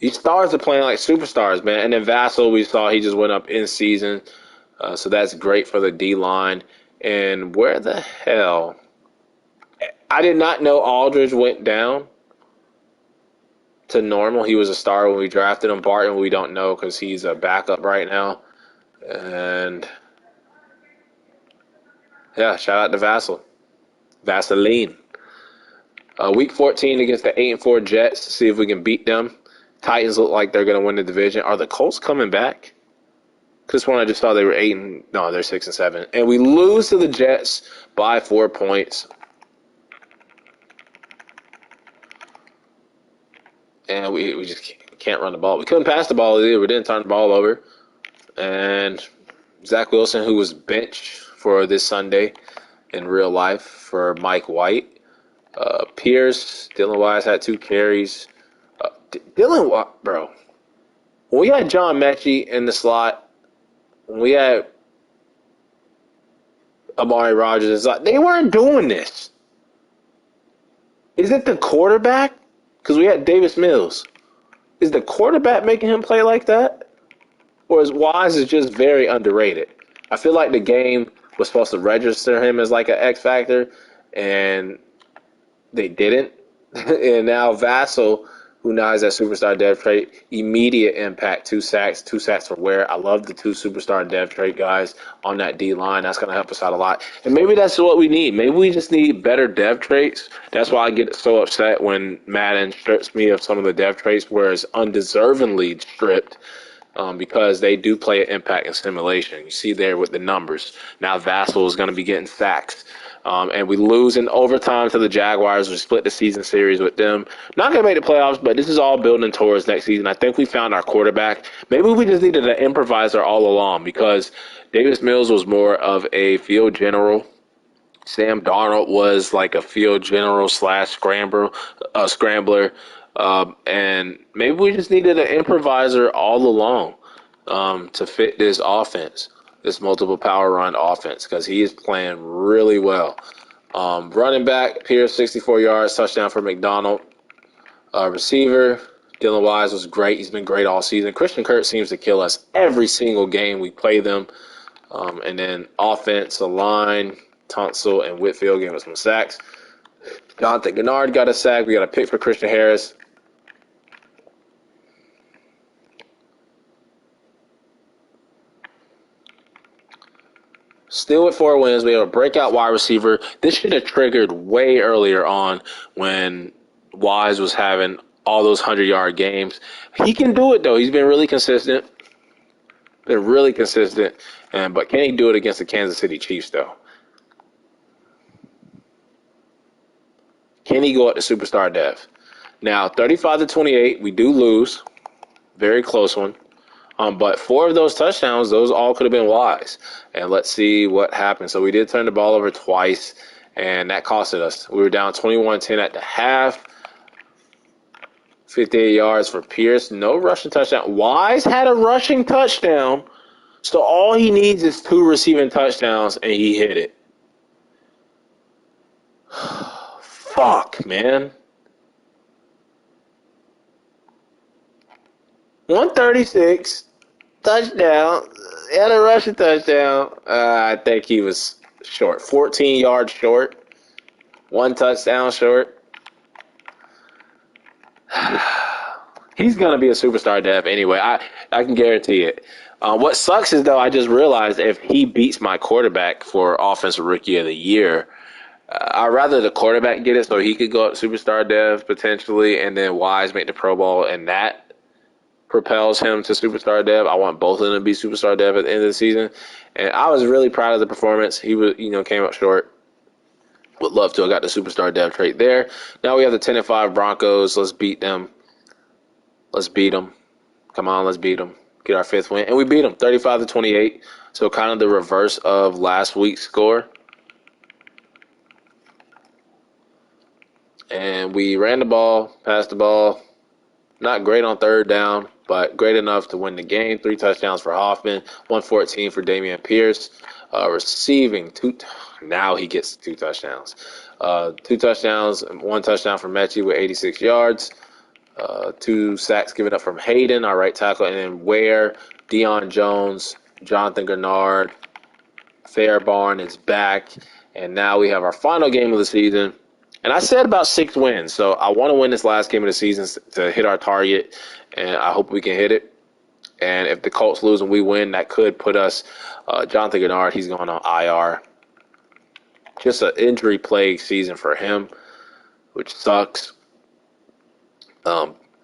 These stars are playing like superstars, man. And then Vassell, we saw he just went up in season. So that's great for the D-line. And where the hell? I did not know Aldridge went down to normal. He was a star when we drafted him. Barton, we don't know because he's a backup right now. And yeah, shout out to Vassell. Vaseline. Week 14 against the 8-4 Jets to see if we can beat them. Titans look like they're going to win the division. Are the Colts coming back? This one I just saw they were 8 no, they're 6-7. And we lose to the Jets by 4 points. And we just can't run the ball. We couldn't pass the ball either. We didn't turn the ball over. And Zach Wilson, who was benched for this Sunday in real life for Mike White. Dylan Wise had 2 carries. Dylan Wise, bro. When we had John Mechie in the slot, when we had Amari Rodgers in the slot, they weren't doing this. Is it the quarterback? Because we had Davis Mills. Is the quarterback making him play like that? Or is Wise just very underrated? I feel like the game was supposed to register him as like an X factor, and they didn't. And now Vassell, who now has that superstar dev trait, immediate impact, 2 sacks for Ware. I love the 2 superstar dev trait guys on that D line. That's going to help us out a lot. And maybe that's what we need. Maybe we just need better dev traits. That's why I get so upset when Madden strips me of some of the dev traits, where it's undeservingly stripped. Because they do play an impact in simulation. You see there with the numbers. Now Vassell is going to be getting sacks. And we lose in overtime to the Jaguars. We split the season series with them. Not going to make the playoffs, but this is all building towards next season. I think we found our quarterback. Maybe we just needed an improviser all along because Davis Mills was more of a field general. Sam Darnold was like a field general / scrambler. And maybe we just needed an improviser all along to fit this offense, this multiple power run offense, because he is playing really well. Running back, Pierce, 64 yards, touchdown for McDonald. Receiver, Dylan Wise was great. He's been great all season. Christian Kirk seems to kill us every single game we play them. And then offense, the line, Tunsil and Whitfield gave us some sacks. Jonathan Gennard got a sack. We got a pick for Christian Harris. Still with 4 wins. We have a breakout wide receiver. This should have triggered way earlier on when Wise was having all those 100-yard games. He can do it, though. He's been really consistent. Been really consistent, but can he do it against the Kansas City Chiefs, though? Can he go up to superstar dev? Now, 35-28, we do lose. Very close one. But 4 of those touchdowns, those all could have been Wise. And let's see what happened. So we did turn the ball over twice, and that costed us. We were down 21-10 at the half. 58 yards for Pierce. No rushing touchdown. Wise had a rushing touchdown. So all he needs is 2 receiving touchdowns, and he hit it. Fuck, man. 136, touchdown. He had a rushing touchdown. I think he was short. 14 yards short. 1 touchdown short. He's going to be a superstar dev anyway. I can guarantee it. What sucks is, though, I just realized if he beats my quarterback for Offensive Rookie of the Year, I'd rather the quarterback get it so he could go up superstar dev potentially, and then Wise make the Pro Bowl, and that propels him to superstar dev. I want both of them to be superstar dev at the end of the season. And I was really proud of the performance. He was, came up short. Would love to have got the superstar dev trait there. Now we have the 10-5 Broncos. Let's beat them. Let's beat them. Come on, let's beat them. Get our 5th win. And we beat them 35-28. So kind of the reverse of last week's score. And we ran the ball, passed the ball. Not great on 3rd down, but great enough to win the game. 3 touchdowns for Hoffman, 114 for Damian Pierce. Receiving 2. Now he gets 2 touchdowns. 2 touchdowns, 1 touchdown from Mechie with 86 yards. 2 sacks given up from Hayden, our right tackle, and then Ware, Deion Jones, Jonathan Grenard, Fairbairn is back, and now we have our final game of the season. And I said about 6 wins, so I want to win this last game of the season to hit our target, and I hope we can hit it. And if the Colts lose and we win, that could put us, Jonathan Grenard, he's going on IR. Just an injury-plagued season for him, which sucks.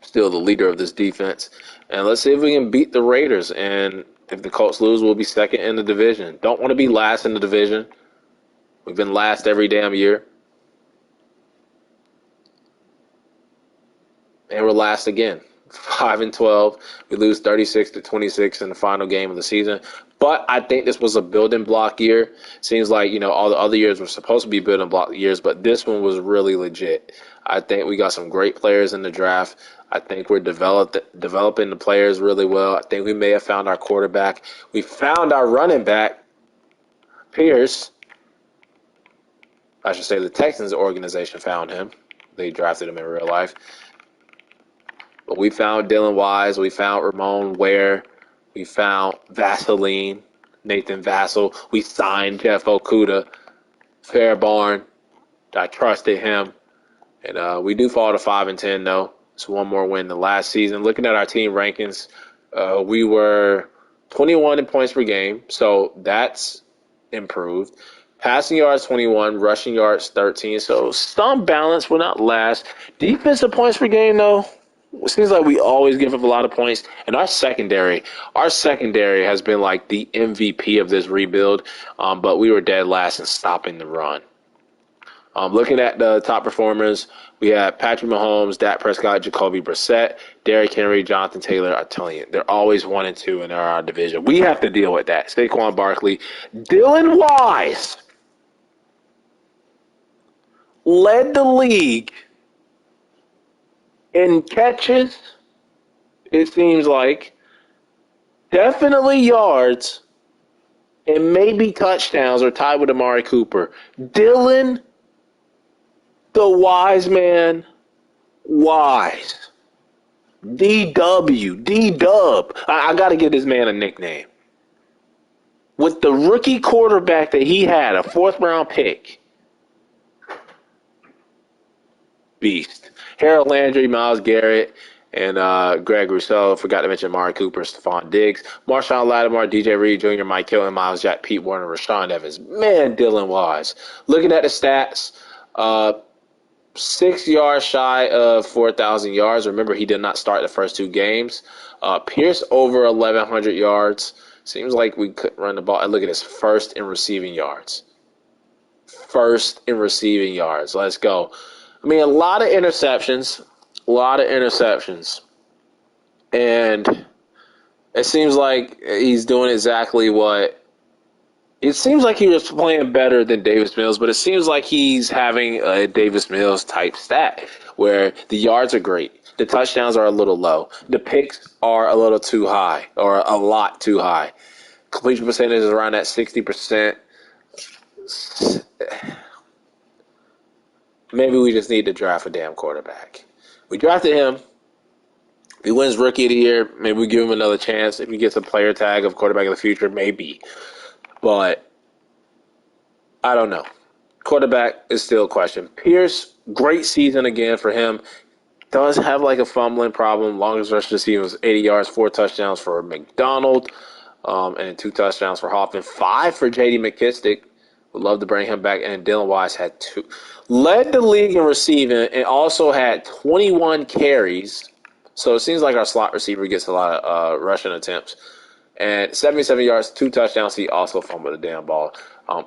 Still the leader of this defense. And let's see if we can beat the Raiders. And if the Colts lose, we'll be 2nd in the division. Don't want to be last in the division. We've been last every damn year. And we're last again. 5-12. We lose 36-26 in the final game of the season. But I think this was a building block year. Seems like, all the other years were supposed to be building block years, but this one was really legit. I think we got some great players in the draft. I think we're developing the players really well. I think we may have found our quarterback. We found our running back, Pierce. I should say the Texans organization found him. They drafted him in real life. But we found Dylan Wise. We found Ramon Ware. We found Vaseline, Nathan Vassell. We signed Jeff Okuda, Fairbairn. I trusted him. And we do fall to 5-10, though. It's 1 more win than last season. Looking at our team rankings, we were 21 in points per game, so that's improved. Passing yards 21, rushing yards 13, so some balance. We're not last. Defensive points per game, though, it seems like we always give up a lot of points. And our secondary has been like the MVP of this rebuild, but we were dead last in stopping the run. Looking at the top performers, we have Patrick Mahomes, Dak Prescott, Jacoby Brissett, Derrick Henry, Jonathan Taylor. I'm telling you, they're always 1 and 2 in our division. We have to deal with that. Saquon Barkley, Dylan Wise led the league in catches, it seems like, definitely yards, and maybe touchdowns, or tied with Amari Cooper. Dylan, the Wise Man, Wise. D-W, D-Dub. I got to give this man a nickname. With the rookie quarterback that he had, a 4th-round pick, beast. Harold Landry, Myles Garrett, and Greg Rousseau. Forgot to mention Amari Cooper, Stephon Diggs, Marshawn Lattimore, DJ Reed Jr., Mike Hill, and Miles Jack, Pete Warner, Rashawn Evans. Man, Dylan Wise. Looking at the stats, 6 yards shy of 4,000 yards. Remember, he did not start the first 2 games. Pierce over 1,100 yards. Seems like we couldn't run the ball. And look at this, first in receiving yards. First in receiving yards. Let's go. I mean, a lot of interceptions. And it seems like he's doing exactly what. It seems like he was playing better than Davis Mills, but it seems like he's having a Davis Mills type stat where the yards are great. The touchdowns are a little low. The picks are a little too high or a lot too high. Completion percentage is around that 60%. Maybe we just need to draft a damn quarterback. We drafted him. If he wins Rookie of the Year, maybe we give him another chance. If he gets a player tag of quarterback of the future, maybe. But I don't know. Quarterback is still a question. Pierce, great season again for him. Does have like a fumbling problem. Longest rush this season was 80 yards, 4 touchdowns for McDonald, and 2 touchdowns for Hoffman. 5 for J.D. McKissick. Would love to bring him back. And Dylan Wise had 2. Led the league in receiving and also had 21 carries. So it seems like our slot receiver gets a lot of rushing attempts. And 77 yards, 2 touchdowns. He also fumbled the damn ball.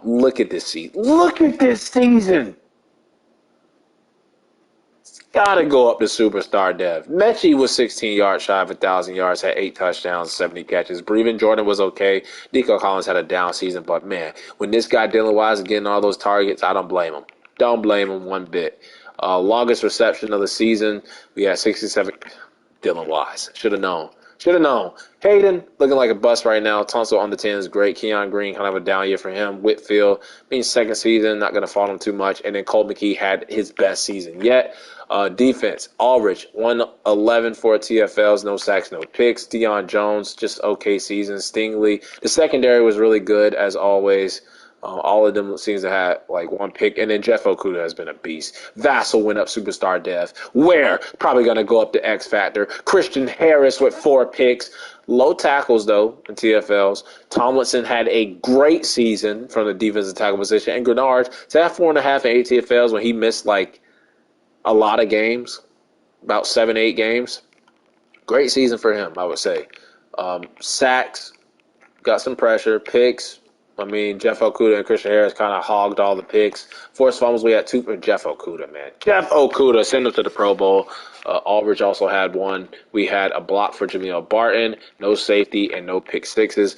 Look at this season. Look at this season. It's got to go up to superstar Dev. Mechie was 16 yards shy of 1,000 yards, had 8 touchdowns, 70 catches. Breven Jordan was okay. Nico Collins had a down season. But, man, when this guy Dylan Wise is getting all those targets, I don't blame him. Don't blame him one bit. Longest reception of the season, we had 67. Dylan Wise. Should have known. Hayden, looking like a bust right now. Tunsil on the 10 is great. Keon Green, kind of a down year for him. Whitfield, being second season, not going to fault him too much. And then Colt McKee had his best season yet. Defense, Aldrich, 111 for TFLs, no sacks, no picks. Deion Jones, just okay season. Stingley. The secondary was really good, as always. All of them seems to have like 1 pick. And then Jeff Okuda has been a beast. Vassell went up superstar Dev. Ware probably going to go up to X Factor. Christian Harris with 4 picks. Low tackles, though, in TFLs. Tomlinson had a great season from the defensive tackle position. And Grenard to have 4.5 in 8 TFLs when he missed like a lot of games, about 7, 8 games. Great season for him, I would say. Sacks, got some pressure. Picks. I mean, Jeff Okuda and Christian Harris kind of hogged all the picks. Forced fumbles, we had 2 for Jeff Okuda, man. Jeff Okuda, send him to the Pro Bowl. Aldridge also had 1. We had a block for Jameel Barton, no safety, and no pick sixes.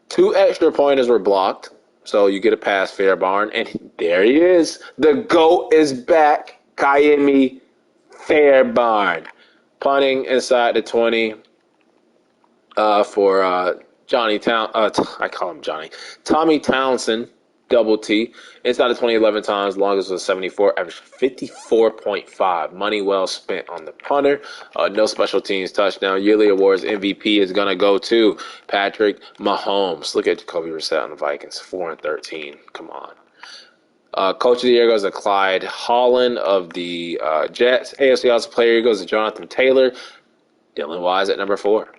2 extra pointers were blocked, so you get a pass, Fairbarn. And there he is. The GOAT is back, Kaimi Fairbarn. Punting inside the 20 for Johnny Town, I call him Johnny. Tommy Townsend, double T, inside of 2011 times, longest was 74, average 54.5. Money well spent on the punter. No special teams touchdown. Yearly awards MVP is going to go to Patrick Mahomes. Look at Jacoby Brissett on the Vikings, 4-13. Come on. Coach of the year goes to Clyde Holland of the Jets. AFC Offensive Player of the Year goes to Jonathan Taylor. Dylan Wise at number 4.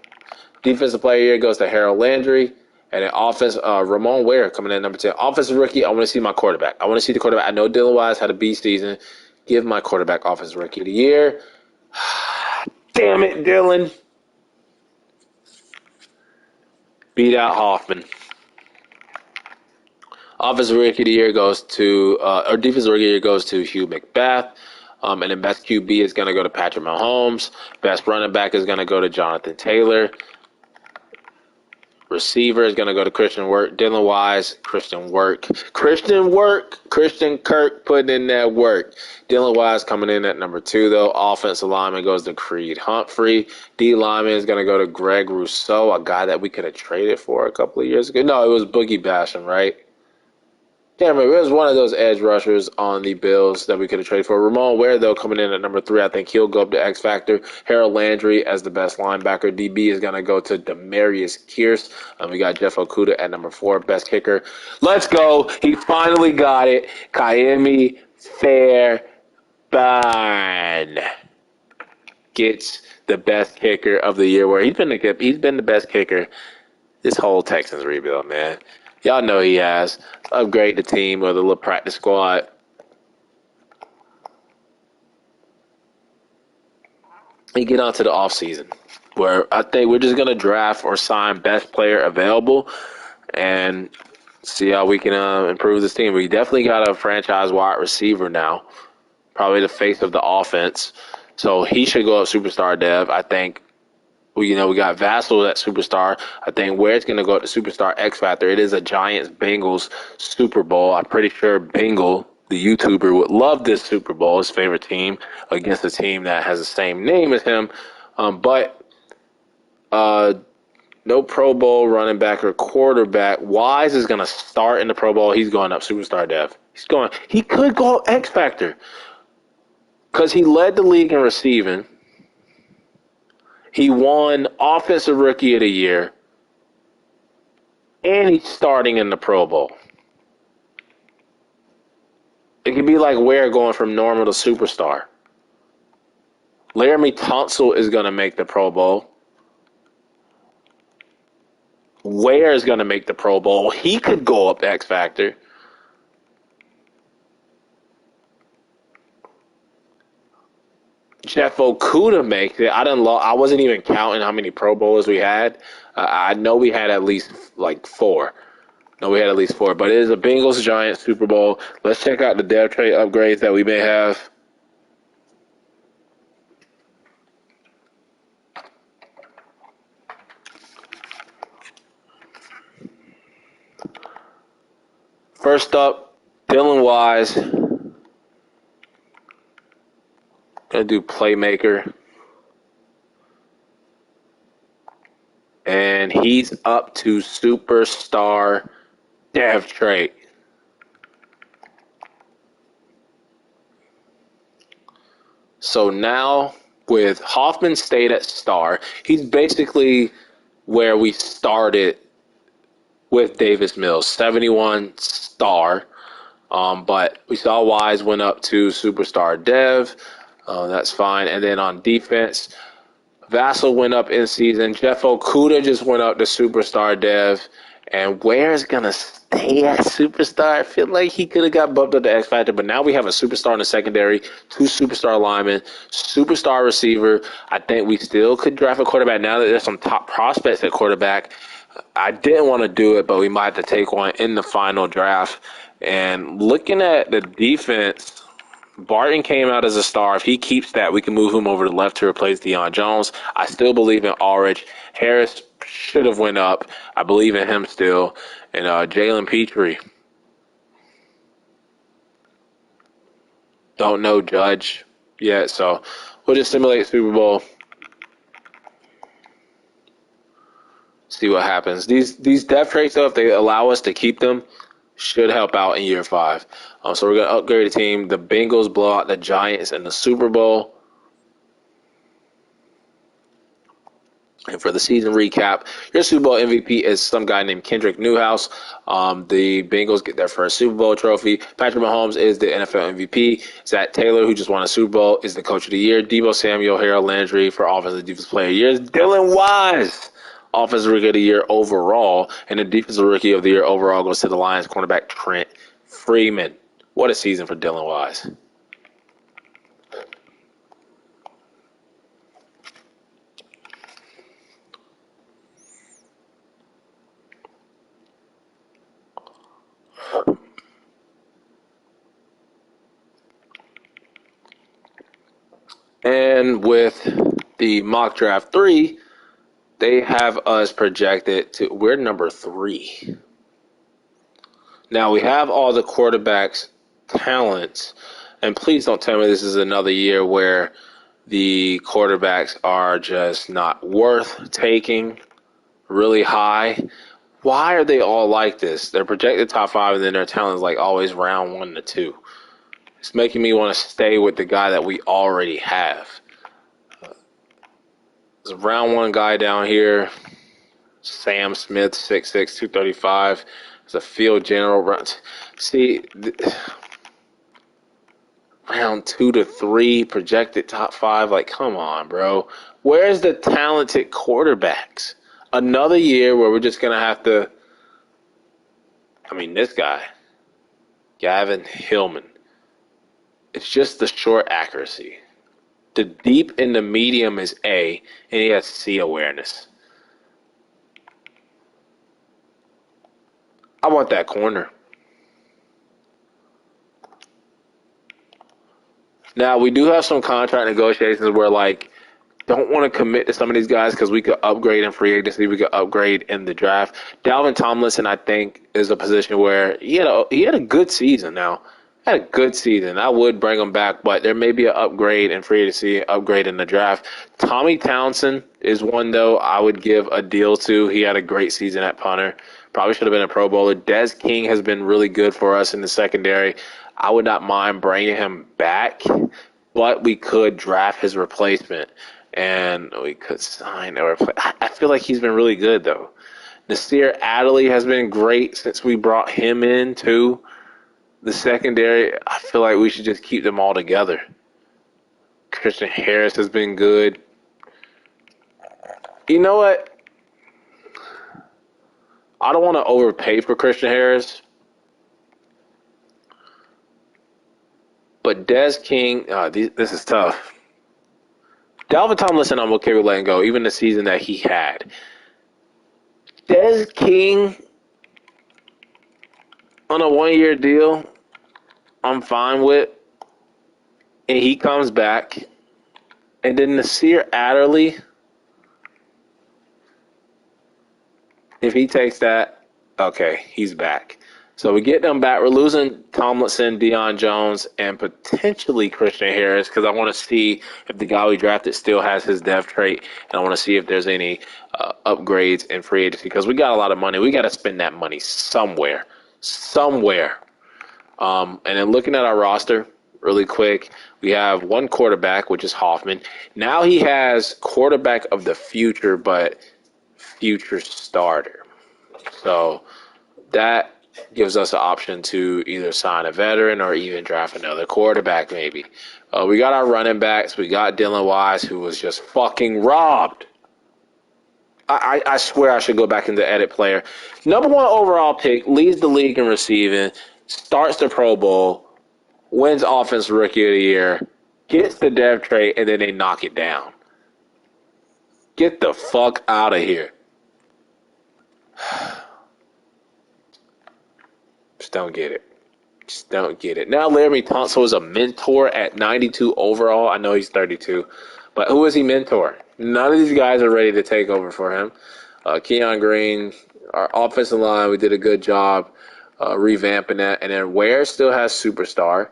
Defensive player of the year goes to Harold Landry. And then offense, Ramon Ware coming in at number 10. Offensive rookie, I want to see my quarterback. I want to see the quarterback. I know Dylan Wise had a B season. Give my quarterback offensive rookie of the year. Damn it, Dylan. Beat out Hoffman. Offensive rookie of the year goes to, or defensive rookie of the year goes to Hugh McBath. And then best QB is going to go to Patrick Mahomes. Best running back is going to go to Jonathan Taylor. Receiver is going to go to Christian Work. Dylan Wise, Christian Work. Christian Kirk putting in that work. Dylan Wise coming in at number 2, though. Offensive lineman goes to Creed Humphrey. D lineman is going to go to Greg Rousseau, a guy that we could have traded for a couple of years ago. No, it was Boogie Basham, right? Damn it, it was one of those edge rushers on the Bills that we could have traded for. Ramon Ware, though, coming in at number 3. I think he'll go up to X Factor. Harold Landry as the best linebacker. DB is going to go to Demarius Kearse. We got Jeff Okuda at number 4, best kicker. Let's go. He finally got it. Kaimi Fairbairn gets the best kicker of the year. Where he's been the best kicker this whole Texans rebuild, man. Y'all know he has. Upgrade the team with a little practice squad. We get on to the offseason. where I think we're just going to draft or sign best player available and see how we can improve this team. We definitely got a franchise wide receiver now, probably the face of the offense. So he should go up superstar dev. I think we got Vassell at superstar. I think where it's going to go up to superstar X Factor. It is a Giants Bengals Super Bowl. I'm pretty sure Bengal, the YouTuber, would love this Super Bowl, his favorite team, against a team that has the same name as him. But no Pro Bowl running back or quarterback. Wise is going to start in the Pro Bowl. He's going up superstar dev. He could go X Factor because he led the league in receiving. He won Offensive Rookie of the Year, and he's starting in the Pro Bowl. It could be like Ware going from normal to superstar. Laramie Tunsil is going to make the Pro Bowl. Ware is going to make the Pro Bowl. He could go up X Factor. Jeff Okuda makes it. I wasn't even counting how many Pro Bowlers we had. I know we had at least like 4. No, we had at least 4. But it is a Bengals Giants Super Bowl. Let's check out the depth trade upgrades that we may have. First up, Dylan Wise. Gonna do playmaker. And he's up to superstar dev trait. So now with Hoffman stayed at star, he's basically where we started with Davis Mills, 71 star. But we saw Wise went up to superstar dev. That's fine. And then on defense, Vassell went up in season. Jeff Okuda just went up to superstar dev. And Ware's going to stay at superstar. I feel like he could have got bumped up to X Factor, but now we have a superstar in the secondary, 2 superstar linemen, superstar receiver. I think we still could draft a quarterback now that there's some top prospects at quarterback. I didn't want to do it, but we might have to take one in the final draft. And looking at the defense, Barton came out as a star. If he keeps that, we can move him over to left to replace Deion Jones. I still believe in Ulrich. Harris should have went up. I believe in him still. And Jalen Petrie. Don't know Judge yet, so we'll just simulate Super Bowl. See what happens. These depth traits, though, if they allow us to keep them, should help out in year 5. So we're going to upgrade the team. The Bengals blow out the Giants in the Super Bowl. And for the season recap, your Super Bowl MVP is some guy named Kendrick Newhouse. The Bengals get their first Super Bowl trophy. Patrick Mahomes is the NFL MVP. Zach Taylor, who just won a Super Bowl, is the Coach of the Year. Deebo Samuel, Harold Landry for Offensive Defensive Player of the Year. Dylan Wise, Offensive Rookie of the Year overall. And the Defensive Rookie of the Year overall goes to the Lions cornerback Trent Freeman. What a season for Dylan Wise. And with the mock draft 3, they have us projected to, we're number 3. Now we have all the quarterbacks' talents, and please don't tell me this is another year where the quarterbacks are just not worth taking really high. Why are they all like this? They're projected top 5, and then their talent is like always round 1 to 2. It's making me want to stay with the guy that we already have. There's a round 1 guy down here, Sam Smith, 6'6", 235. There's a field general. See, round 2 to 3, projected top 5. Like, come on, bro. Where's the talented quarterbacks? Another year where we're just going to have to, this guy, Gavin Hillman. It's just the short accuracy. The deep and the medium is A, and he has C awareness. I want that corner. Now, we do have some contract negotiations where, like, don't want to commit to some of these guys because we could upgrade in free agency. We could upgrade in the draft. Dalvin Tomlinson, I think, is a position where he had a good season now. Had a good season. I would bring him back, but there may be an upgrade in free agency, upgrade in the draft. Tommy Townsend is one, though, I would give a deal to. He had a great season at punter. Probably should have been a Pro Bowler. Des King has been really good for us in the secondary. I would not mind bringing him back, but we could draft his replacement. And we could sign or replace. I feel like he's been really good, though. Nasir Adderley has been great since we brought him in, too. The secondary, I feel like we should just keep them all together. Christian Harris has been good. You know what? I don't want to overpay for Christian Harris. But Des King, this is tough. Dalvin Tomlinson, I'm okay with letting go, even the season that he had. Des King on a one-year deal, I'm fine with. And he comes back. And then Nasir Adderley, if he takes that, okay, he's back. So we get them back. We're losing Tomlinson, Deion Jones, and potentially Christian Harris because I want to see if the guy we drafted still has his dev trait, and I want to see if there's any upgrades in free agency because we got a lot of money. We got to spend that money somewhere. And then looking at our roster really quick, we have one quarterback, which is Hoffman. Now he has quarterback of the future, but future starter. So that gives us an option to either sign a veteran or even draft another quarterback maybe. We got our running backs. We got Dylan Wise, who was just fucking robbed. I swear I should go back into edit player. Number 1 overall pick, leads the league in receiving, starts the Pro Bowl, wins Offensive Rookie of the Year, gets the dev trait, and then they knock it down. Get the fuck out of here. Just don't get it. Now Laramie Tunsil is a mentor at 92 overall. I know he's 32, but who is he mentor? None of these guys are ready to take over for him. Keon Green, our offensive line, we did a good job revamping that. And then Ware still has superstar.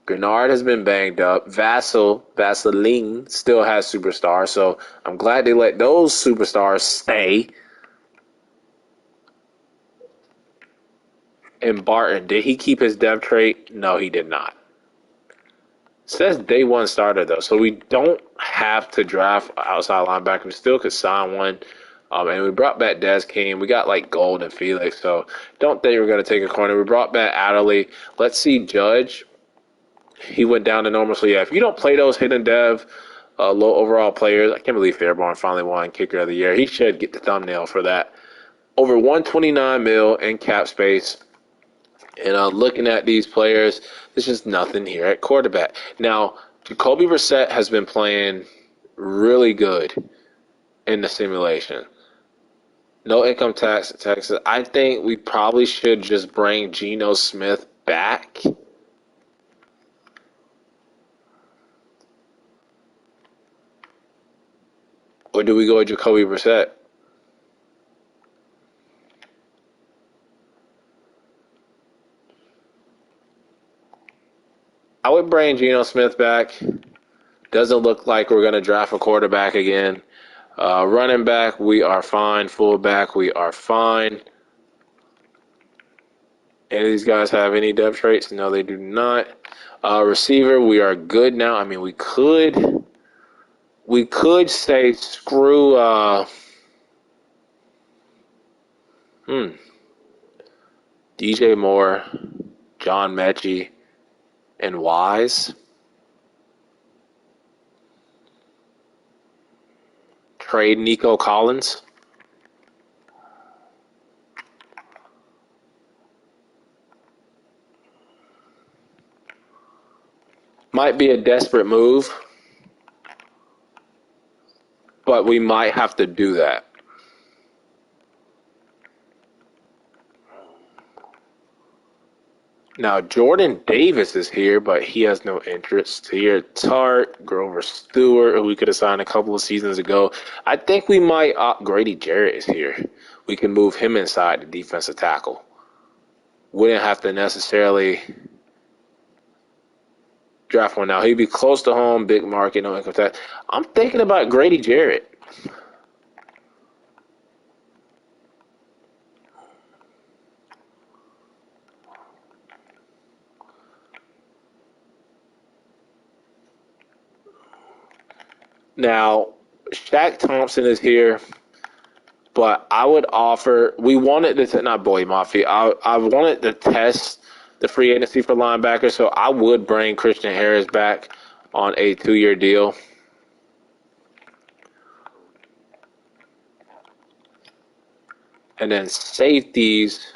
Grenard has been banged up. Vaseline still has superstar. So I'm glad they let those superstars stay. And Barton, did he keep his dev trait? No, he did not. Says day one starter, though, so we don't have to draft outside linebacker. We still could sign one. And we brought back Des King. We got, like, Gold and Felix, so don't think we're going to take a corner. We brought back Adderley. Let's see Judge. He went down to normal. So, yeah, if you don't play those hidden dev, low overall players, I can't believe Fairborn finally won Kicker of the Year. He should get the thumbnail for that. Over $129 million in cap space. And looking at these players, there's just nothing here at quarterback. Now, Jacoby Brissett has been playing really good in the simulation. No income tax at Texas. I think we probably should just bring Geno Smith back. Or do we go with Jacoby Brissett? I would bring Geno Smith back. Doesn't look like we're going to draft a quarterback again. Running back, we are fine. Fullback, we are fine. Any of these guys have any depth traits? No, they do not. Receiver, we are good now. I mean, we could say screw DJ Moore, John Mechie, and Wise. Trade Nico Collins. Might be a desperate move. but we might have to do that. Now, Jordan Davis is here, but he has no interest. Here, Tart, Grover Stewart, who we could have signed a couple of seasons ago. I think we might Grady Jarrett is here. We can move him inside the defensive tackle. Wouldn't have to necessarily draft one now. He'd be close to home, big market, no income tax. I'm thinking about Grady Jarrett. Now, Shaq Thompson is here, but I would offer. We wanted to not Boy Mafia. I wanted to test the free agency for linebackers, so I would bring Christian Harris back on a 2-year deal. And then safeties,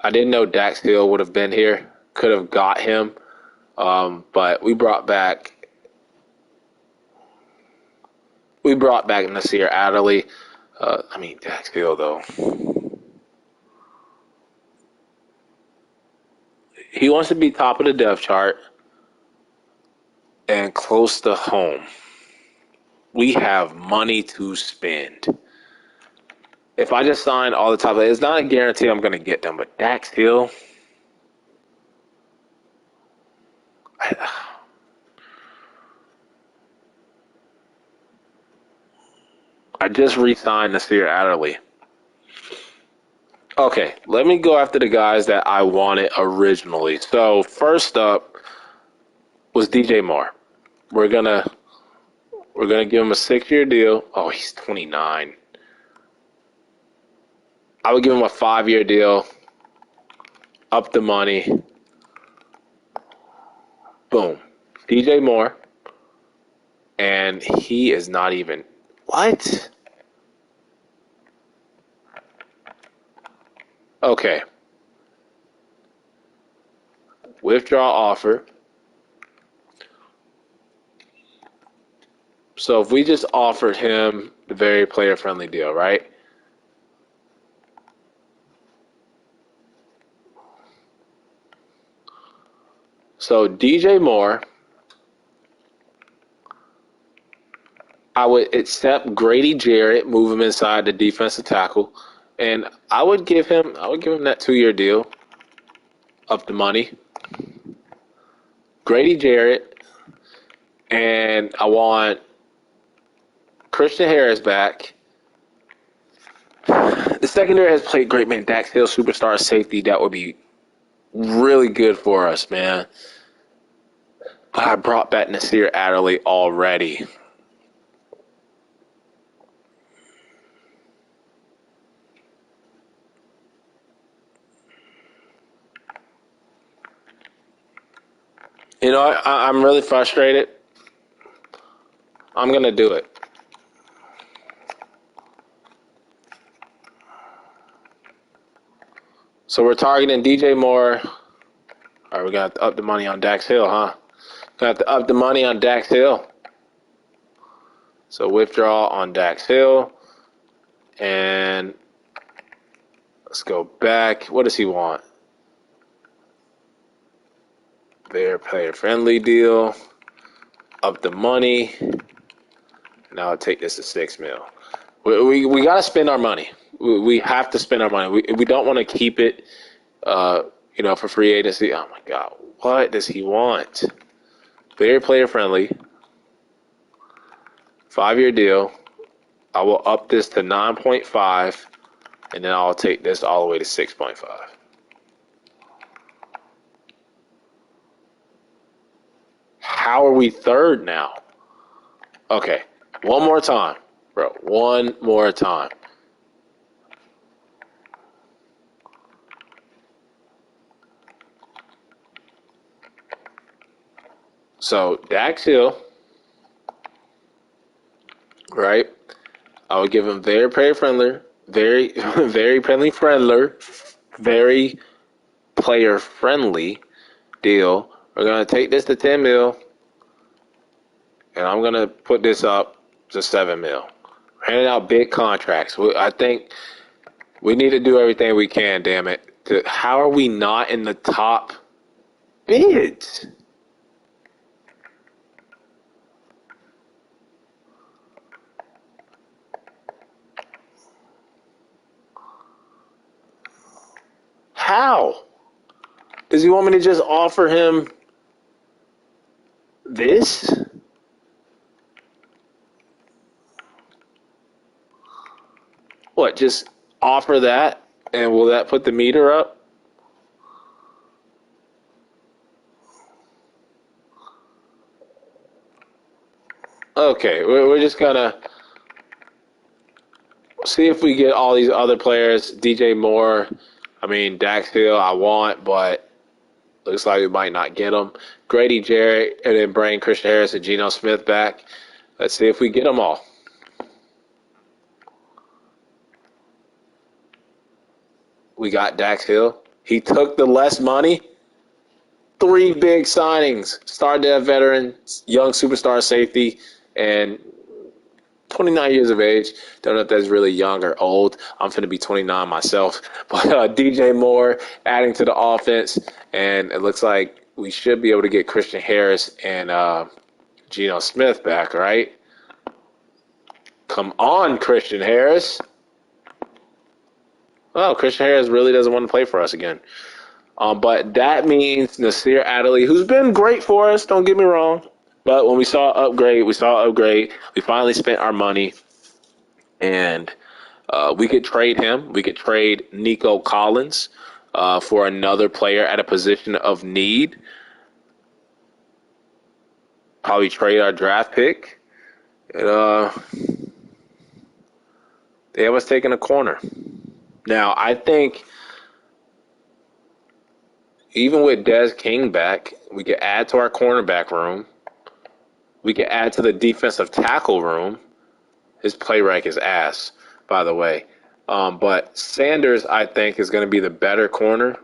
I didn't know Dax Hill would have been here. Could have got him, but we brought back Nasir Adderley. Dax Hill though. He wants to be top of the depth chart and close to home. We have money to spend. If I just sign all the top, it's not a guarantee I'm going to get them, but Dax Hill, I just re-signed Nasir Adderley. Okay, let me go after the guys that I wanted originally. So first up was DJ Moore. We're gonna give him a 6-year deal. Oh, he's 29. I would give him a 5-year deal. Up the money. Boom. DJ Moore. And he is not even what? Okay. Withdraw offer. So if we just offered him the very player-friendly deal, right? So DJ Moore, I would accept Grady Jarrett, move him inside the defensive tackle, and I would give him that 2-year deal, up the money. Grady Jarrett, and I want Christian Harris back. The secondary has played great, man. Dax Hill, superstar safety, that would be really good for us, man. But I brought back Nasir Adderley already. You know, I'm really frustrated. I'm going to do it. So we're targeting DJ Moore. All right, we got to up the money on Dax Hill, huh? Got to up the money on Dax Hill. So withdraw on Dax Hill. And let's go back. What does he want? Their player-friendly deal. Up the money. Now I'll take this to $6 million. We got to spend our money. We have to spend our money. We don't want to keep it, for free agency. Oh, my God. What does he want? Very player-friendly. 5-year deal. I will up this to 9.5, and then I'll take this all the way to 6.5. How are we third now? Okay. One more time, bro. One more time. So, Dax Hill, right? I would give him very player-friendly, very player-friendly deal. We're going to take this to $10 million, and I'm going to put this up to $7 million. Handing out big contracts. I think we need to do everything we can, damn it. How are we not in the top bids? How? Does he want me to just offer him this? What, just offer that? And will that put the meter up? Okay, we're just gonna see if we get all these other players. DJ Moore, I mean, Dax Hill, I want, but looks like we might not get them. Grady Jarrett, and then bring Christian Harris and Geno Smith back. Let's see if we get them all. We got Dax Hill. He took the less money. 3 big signings. Star Dev veteran, young superstar safety, and 29 years of age. Don't know if that's really young or old. I'm finna be 29 myself. But DJ Moore adding to the offense, and it looks like we should be able to get Christian Harris and Geno Smith back, right? Come on, Christian Harris. Oh, Christian Harris really doesn't want to play for us again. But that means Nasir Adderley, who's been great for us, don't get me wrong. But when we saw upgrade, we saw upgrade. We finally spent our money, and we could trade him. We could trade Nico Collins for another player at a position of need. Probably trade our draft pick. And, they have us taking a corner. Now, I think even with Des King back, we could add to our cornerback room. We could add to the defensive tackle room. His play rank is ass, by the way. But Sanders, I think, is going to be the better corner.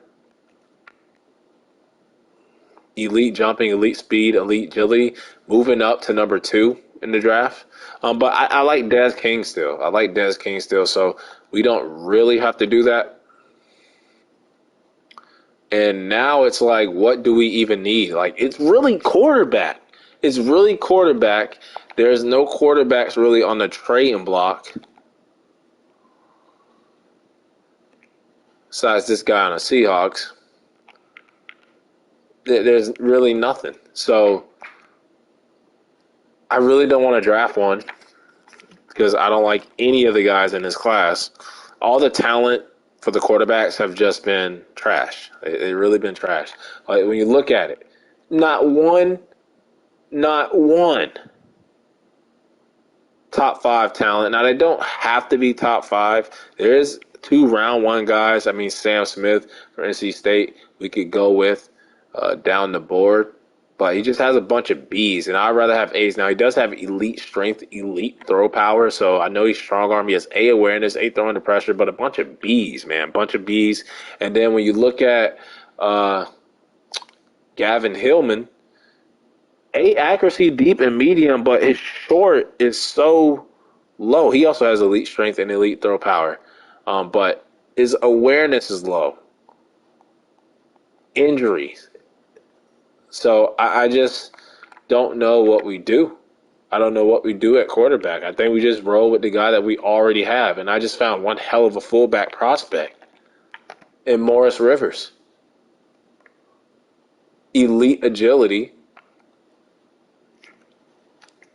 Elite jumping, elite speed, elite agility, moving up to number 2 in the draft. But I like Des King still. I like Des King still, so we don't really have to do that. And now it's like, what do we even need? Like, it's really quarterback. It's really quarterback. There's no quarterbacks really on the trading block besides this guy on the Seahawks. There's really nothing. So I really don't want to draft one because I don't like any of the guys in this class. All the talent for the quarterbacks have just been trash. They've really been trash. Like, when you look at it, not one top 5 talent. Now, they don't have to be top 5. There is 2 round 1 guys. I mean, Sam Smith for NC State, we could go with down the board. But he just has a bunch of B's, and I'd rather have A's. Now, he does have elite strength, elite throw power, so I know he's strong arm. He has A awareness, A throw under pressure, but a bunch of B's, man, bunch of B's. And then when you look at Gavin Hillman, A accuracy, deep and medium, but his short is so low. He also has elite strength and elite throw power, but his awareness is low. Injuries. So I just don't know what we do. I don't know what we do at quarterback. I think we just roll with the guy that we already have. And I just found one hell of a fullback prospect in Morris Rivers. Elite agility,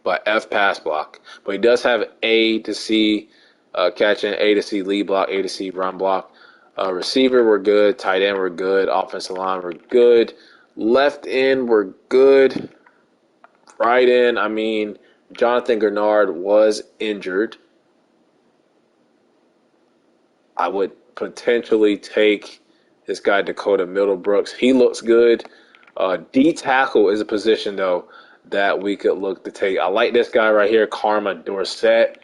but F pass block. But he does have A to C catching, A to C lead block, A to C run block. Receiver, we're good. Tight end, we're good. Offensive line, we're good. Left end, we're good. Right end, I mean, Jonathan Grenard was injured. I would potentially take this guy, Dakota Middlebrooks. He looks good. D tackle is a position, though, that we could look to take. I like this guy right here, Karma Dorsett.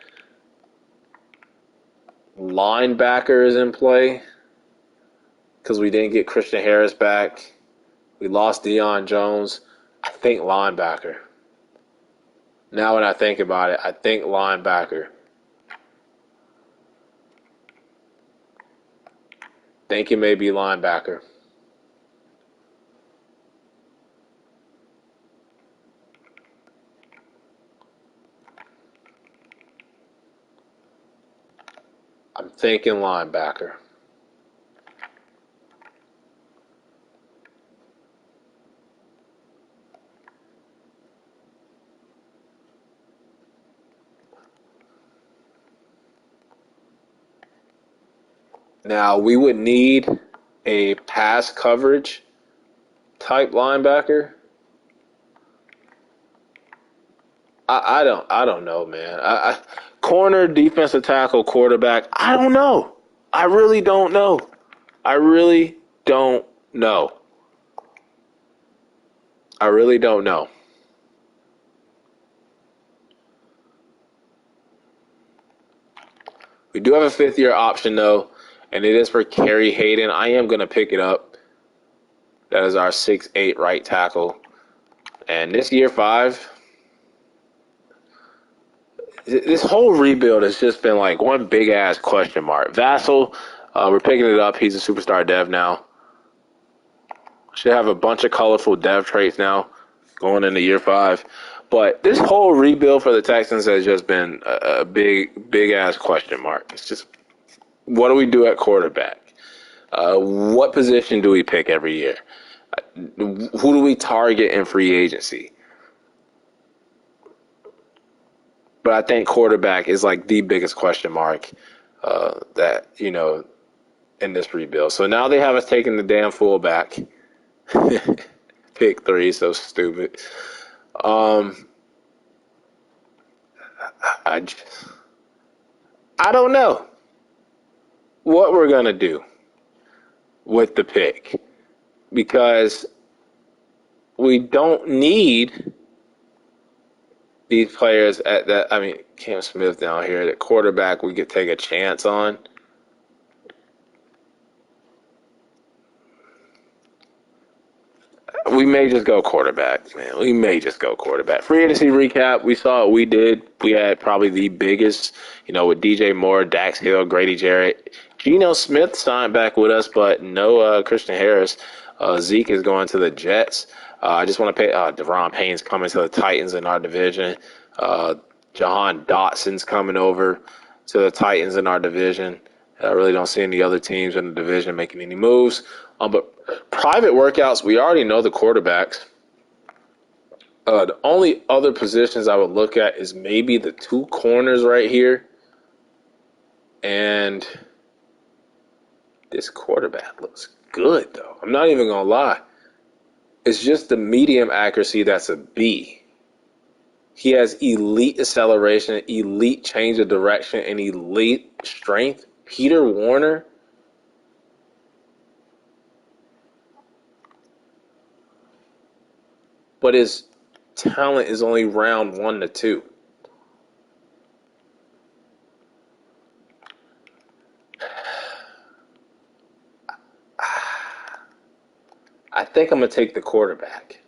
Linebacker is in play because we didn't get Christian Harris back. We lost Deion Jones. I think linebacker. Now when I think about it, I think linebacker. Think it may be linebacker. I'm thinking linebacker. Now we would need a pass coverage type linebacker. I don't know, man. Corner, defensive tackle, quarterback. I don't know. I really don't know. I really don't know. I really don't know. We do have a fifth year option though, and it is for Kerry Hayden. I am gonna pick it up. That is our 6'8" right tackle. And this year 5, this whole rebuild has just been like one big ass question mark. Vassell, we're picking it up. He's a superstar dev now. Should have a bunch of colorful dev traits now going into year 5. But this whole rebuild for the Texans has just been a big ass question mark. It's just, what do we do at quarterback? What position do we pick every year? Who do we target in free agency? But I think quarterback is like the biggest question mark that, in this rebuild. So now they have us taking the damn fullback. Pick 3, so stupid. I don't know what we're going to do with the pick because we don't need these players at that. I mean, Cam Smith down here, the quarterback we could take a chance on. We may just go quarterback, man. We may just go quarterback. Free agency recap, we saw what we did. We had probably the biggest, with DJ Moore, Dax Hill, Grady Jarrett. Geno Smith signed back with us, but no Christian Harris. Zeke is going to the Jets. I just want to pay Deron Payne's coming to the Titans in our division. Jahan Dotson's coming over to the Titans in our division. I really don't see any other teams in the division making any moves. But private workouts, we already know the quarterbacks. The only other positions I would look at is maybe the 2 corners right here. And this quarterback looks good, though. I'm not even going to lie. It's just the medium accuracy that's a B. He has elite acceleration, elite change of direction, and elite strength. Peter Warner. But his talent is only round 1 to 2. I think I'm going to take the quarterback.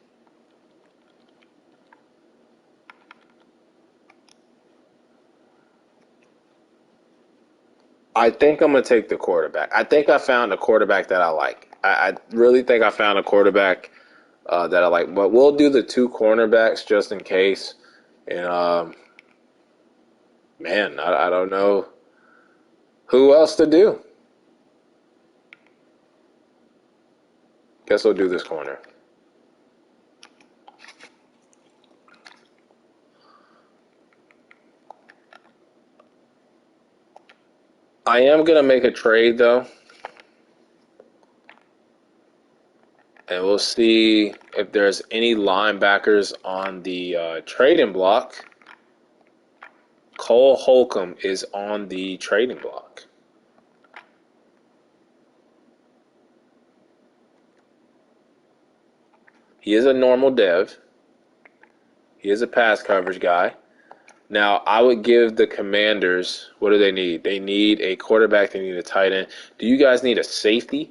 I think I'm going to take the quarterback. I think I found a quarterback that I like. I really think I found a quarterback that I like. But we'll do the 2 cornerbacks just in case. And, man, I don't know who else to do. Guess we'll do this corner. I am going to make a trade, though. And we'll see if there's any linebackers on the trading block. Cole Holcomb is on the trading block. He is a normal dev. He is a pass coverage guy. Now, I would give the Commanders, what do they need? They need a quarterback. They need a tight end. Do you guys need a safety?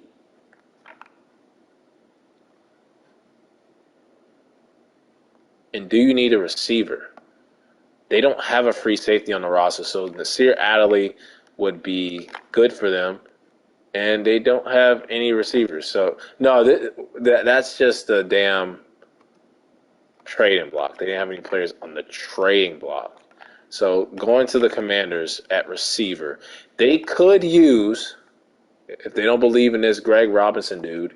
And do you need a receiver? They don't have a free safety on the roster, so Nasir Adderley would be good for them. And they don't have any receivers. So, no, that's just a damn trading block. They didn't have any players on the trading block. So, going to the Commanders at receiver, they could use, if they don't believe in this Greg Robinson dude,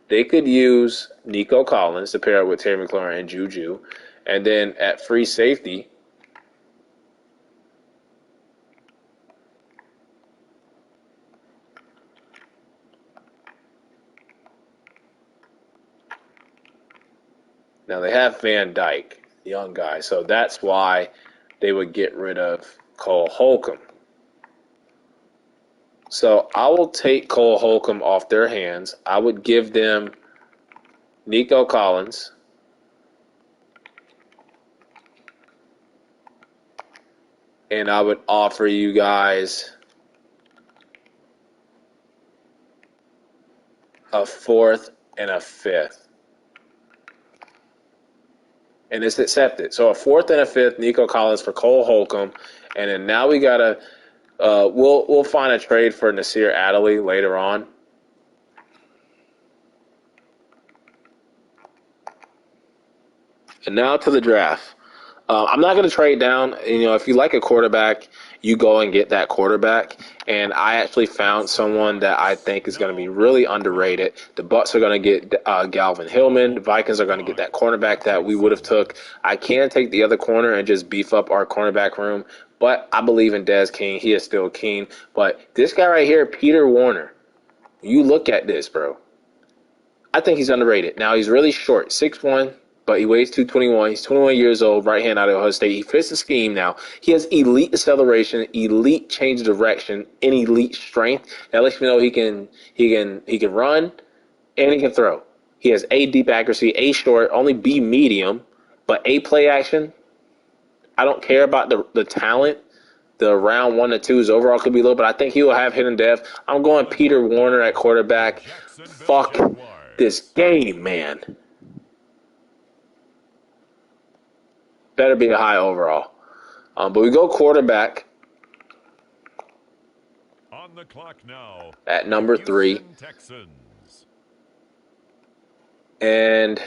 they could use Nico Collins to pair up with Terry McLaurin and Juju. And then at free safety, now they have Van Dyke, young guy. So that's why they would get rid of Cole Holcomb. So I will take Cole Holcomb off their hands. I would give them Nico Collins. And I would offer you guys a fourth and a fifth. And it's accepted. So a fourth and a fifth, Nico Collins for Cole Holcomb. And then now we got to, we'll find a trade for Nasir Adderley later on. And now to the draft. I'm not going to trade down. If you like a quarterback, you go and get that quarterback. And I actually found someone that I think is going to be really underrated. The Bucs are going to get Galvin Hillman. The Vikings are going to get that cornerback that we would have took. I can take the other corner and just beef up our cornerback room. But I believe in Des King. He is still king. But this guy right here, Peter Warner, you look at this, bro. I think he's underrated. Now, he's really short, 6'1", but he weighs 221. He's 21 years old, right hand out of Ohio State. He fits the scheme now. He has elite acceleration, elite change of direction, and elite strength. That lets you know he can run and he can throw. He has A, deep accuracy, A, short, only B, medium, but A, play action. I don't care about the talent. The round 1 to 2s overall could be low, but I think he will have hidden depth. I'm going Peter Warner at quarterback. Fuck this game, man. Better be a high overall. But we go quarterback on the clock now at number 3. Texans. And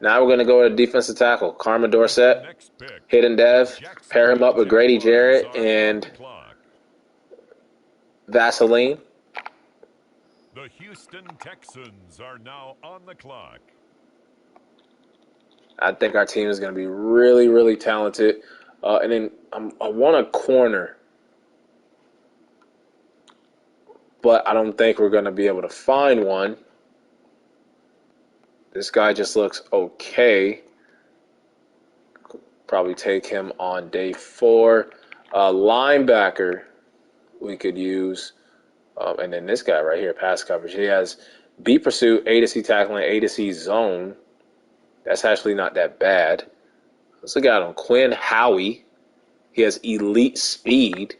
now we're going to go to defensive tackle. Karma Dorsett, hidden dev, pair him up with Grady Jarrett and Vaseline. The Houston Texans are now on the clock. I think our team is going to be really, really talented. And then I want a corner, but I don't think we're going to be able to find one. This guy just looks okay. Probably take him on day 4. Linebacker we could use. And then this guy right here, pass coverage. He has B pursuit, A to C tackling, A to C zone. That's actually not that bad. Let's look at him. Quinn Howie. He has elite speed.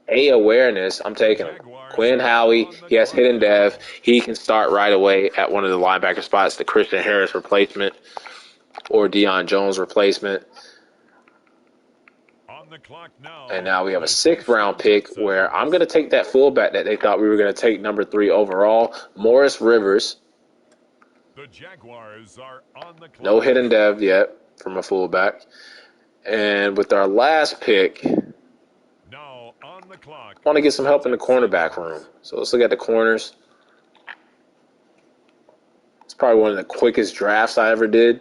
A awareness. I'm taking him. Quinn Howie. He has hidden dev. He can start right away at one of the linebacker spots, the Christian Harris replacement or Deion Jones replacement. And now we have a 6th round pick where I'm going to take that fullback that they thought we were going to take number 3 overall, Morris Rivers. The Jaguars are on the clock. No hidden dev yet from a fullback. And with our last pick, now on the clock, I want to get some help in the cornerback room. So let's look at the corners. It's probably one of the quickest drafts I ever did.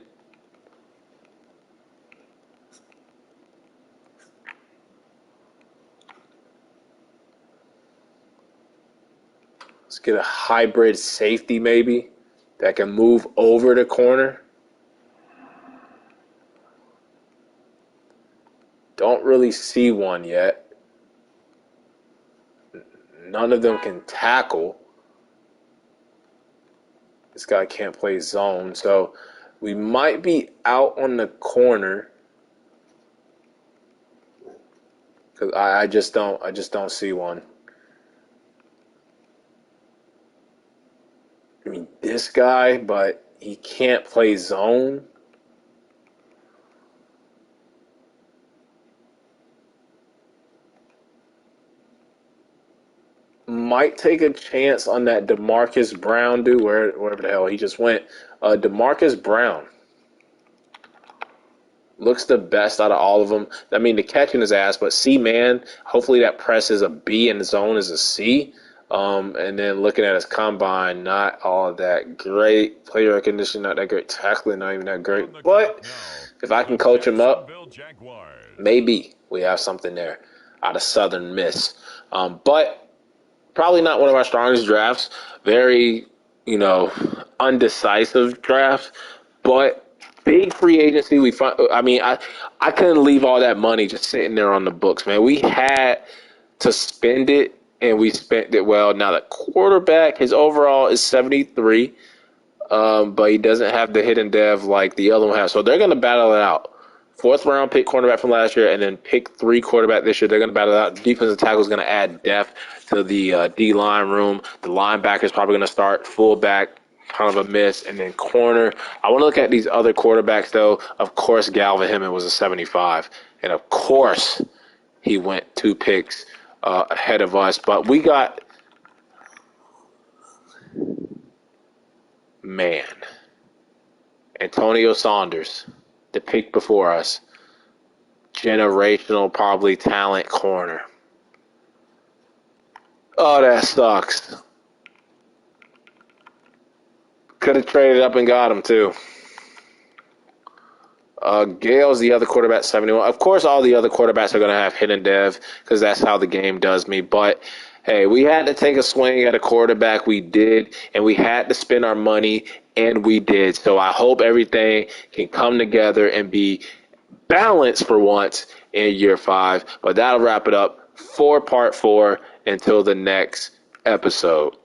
Let's get a hybrid safety maybe that can move over the corner. Don't really see one yet. None of them can tackle. This guy can't play zone, so we might be out on the corner because I just don't see one. I mean, this guy, but he can't play zone. might take a chance on that DeMarcus Brown dude, wherever the hell he just went. DeMarcus Brown looks the best out of all of them. I mean, the catching his ass, but C-man, hopefully that press is a B and the zone is a C. And then looking at his combine, not all that great. Play recognition, not that great. Tackling, not even that great. But if I can coach him up, maybe we have something there out of Southern Miss. But probably not one of our strongest drafts. Very, undecisive draft. But big free agency. I couldn't leave all that money just sitting there on the books, man. We had to spend it, and we spent it well. Now, the quarterback, his overall is 73, but he doesn't have the hidden dev like the other one has. So they're going to battle it out. Fourth round pick quarterback from last year, and then pick 3 quarterback this year. They're going to battle it out. Defensive tackle is going to add depth to the D-line room. The linebacker is probably going to start fullback, kind of a miss, and then corner. I want to look at these other quarterbacks, though. Of course, Galvin Himmons was a 75, and of course, he went 2 picks ahead of us. But we got, Antonio Saunders, the pick before us. Generational, probably talent corner. Oh, that sucks. Could have traded up and got him, too. Gale's the other quarterback, 71. Of course, all the other quarterbacks are going to have hidden dev because that's how the game does me. But, hey, we had to take a swing at a quarterback. We did, and we had to spend our money, and we did. So I hope everything can come together and be balanced for once in year 5. But that'll wrap it up for part 4 until the next episode.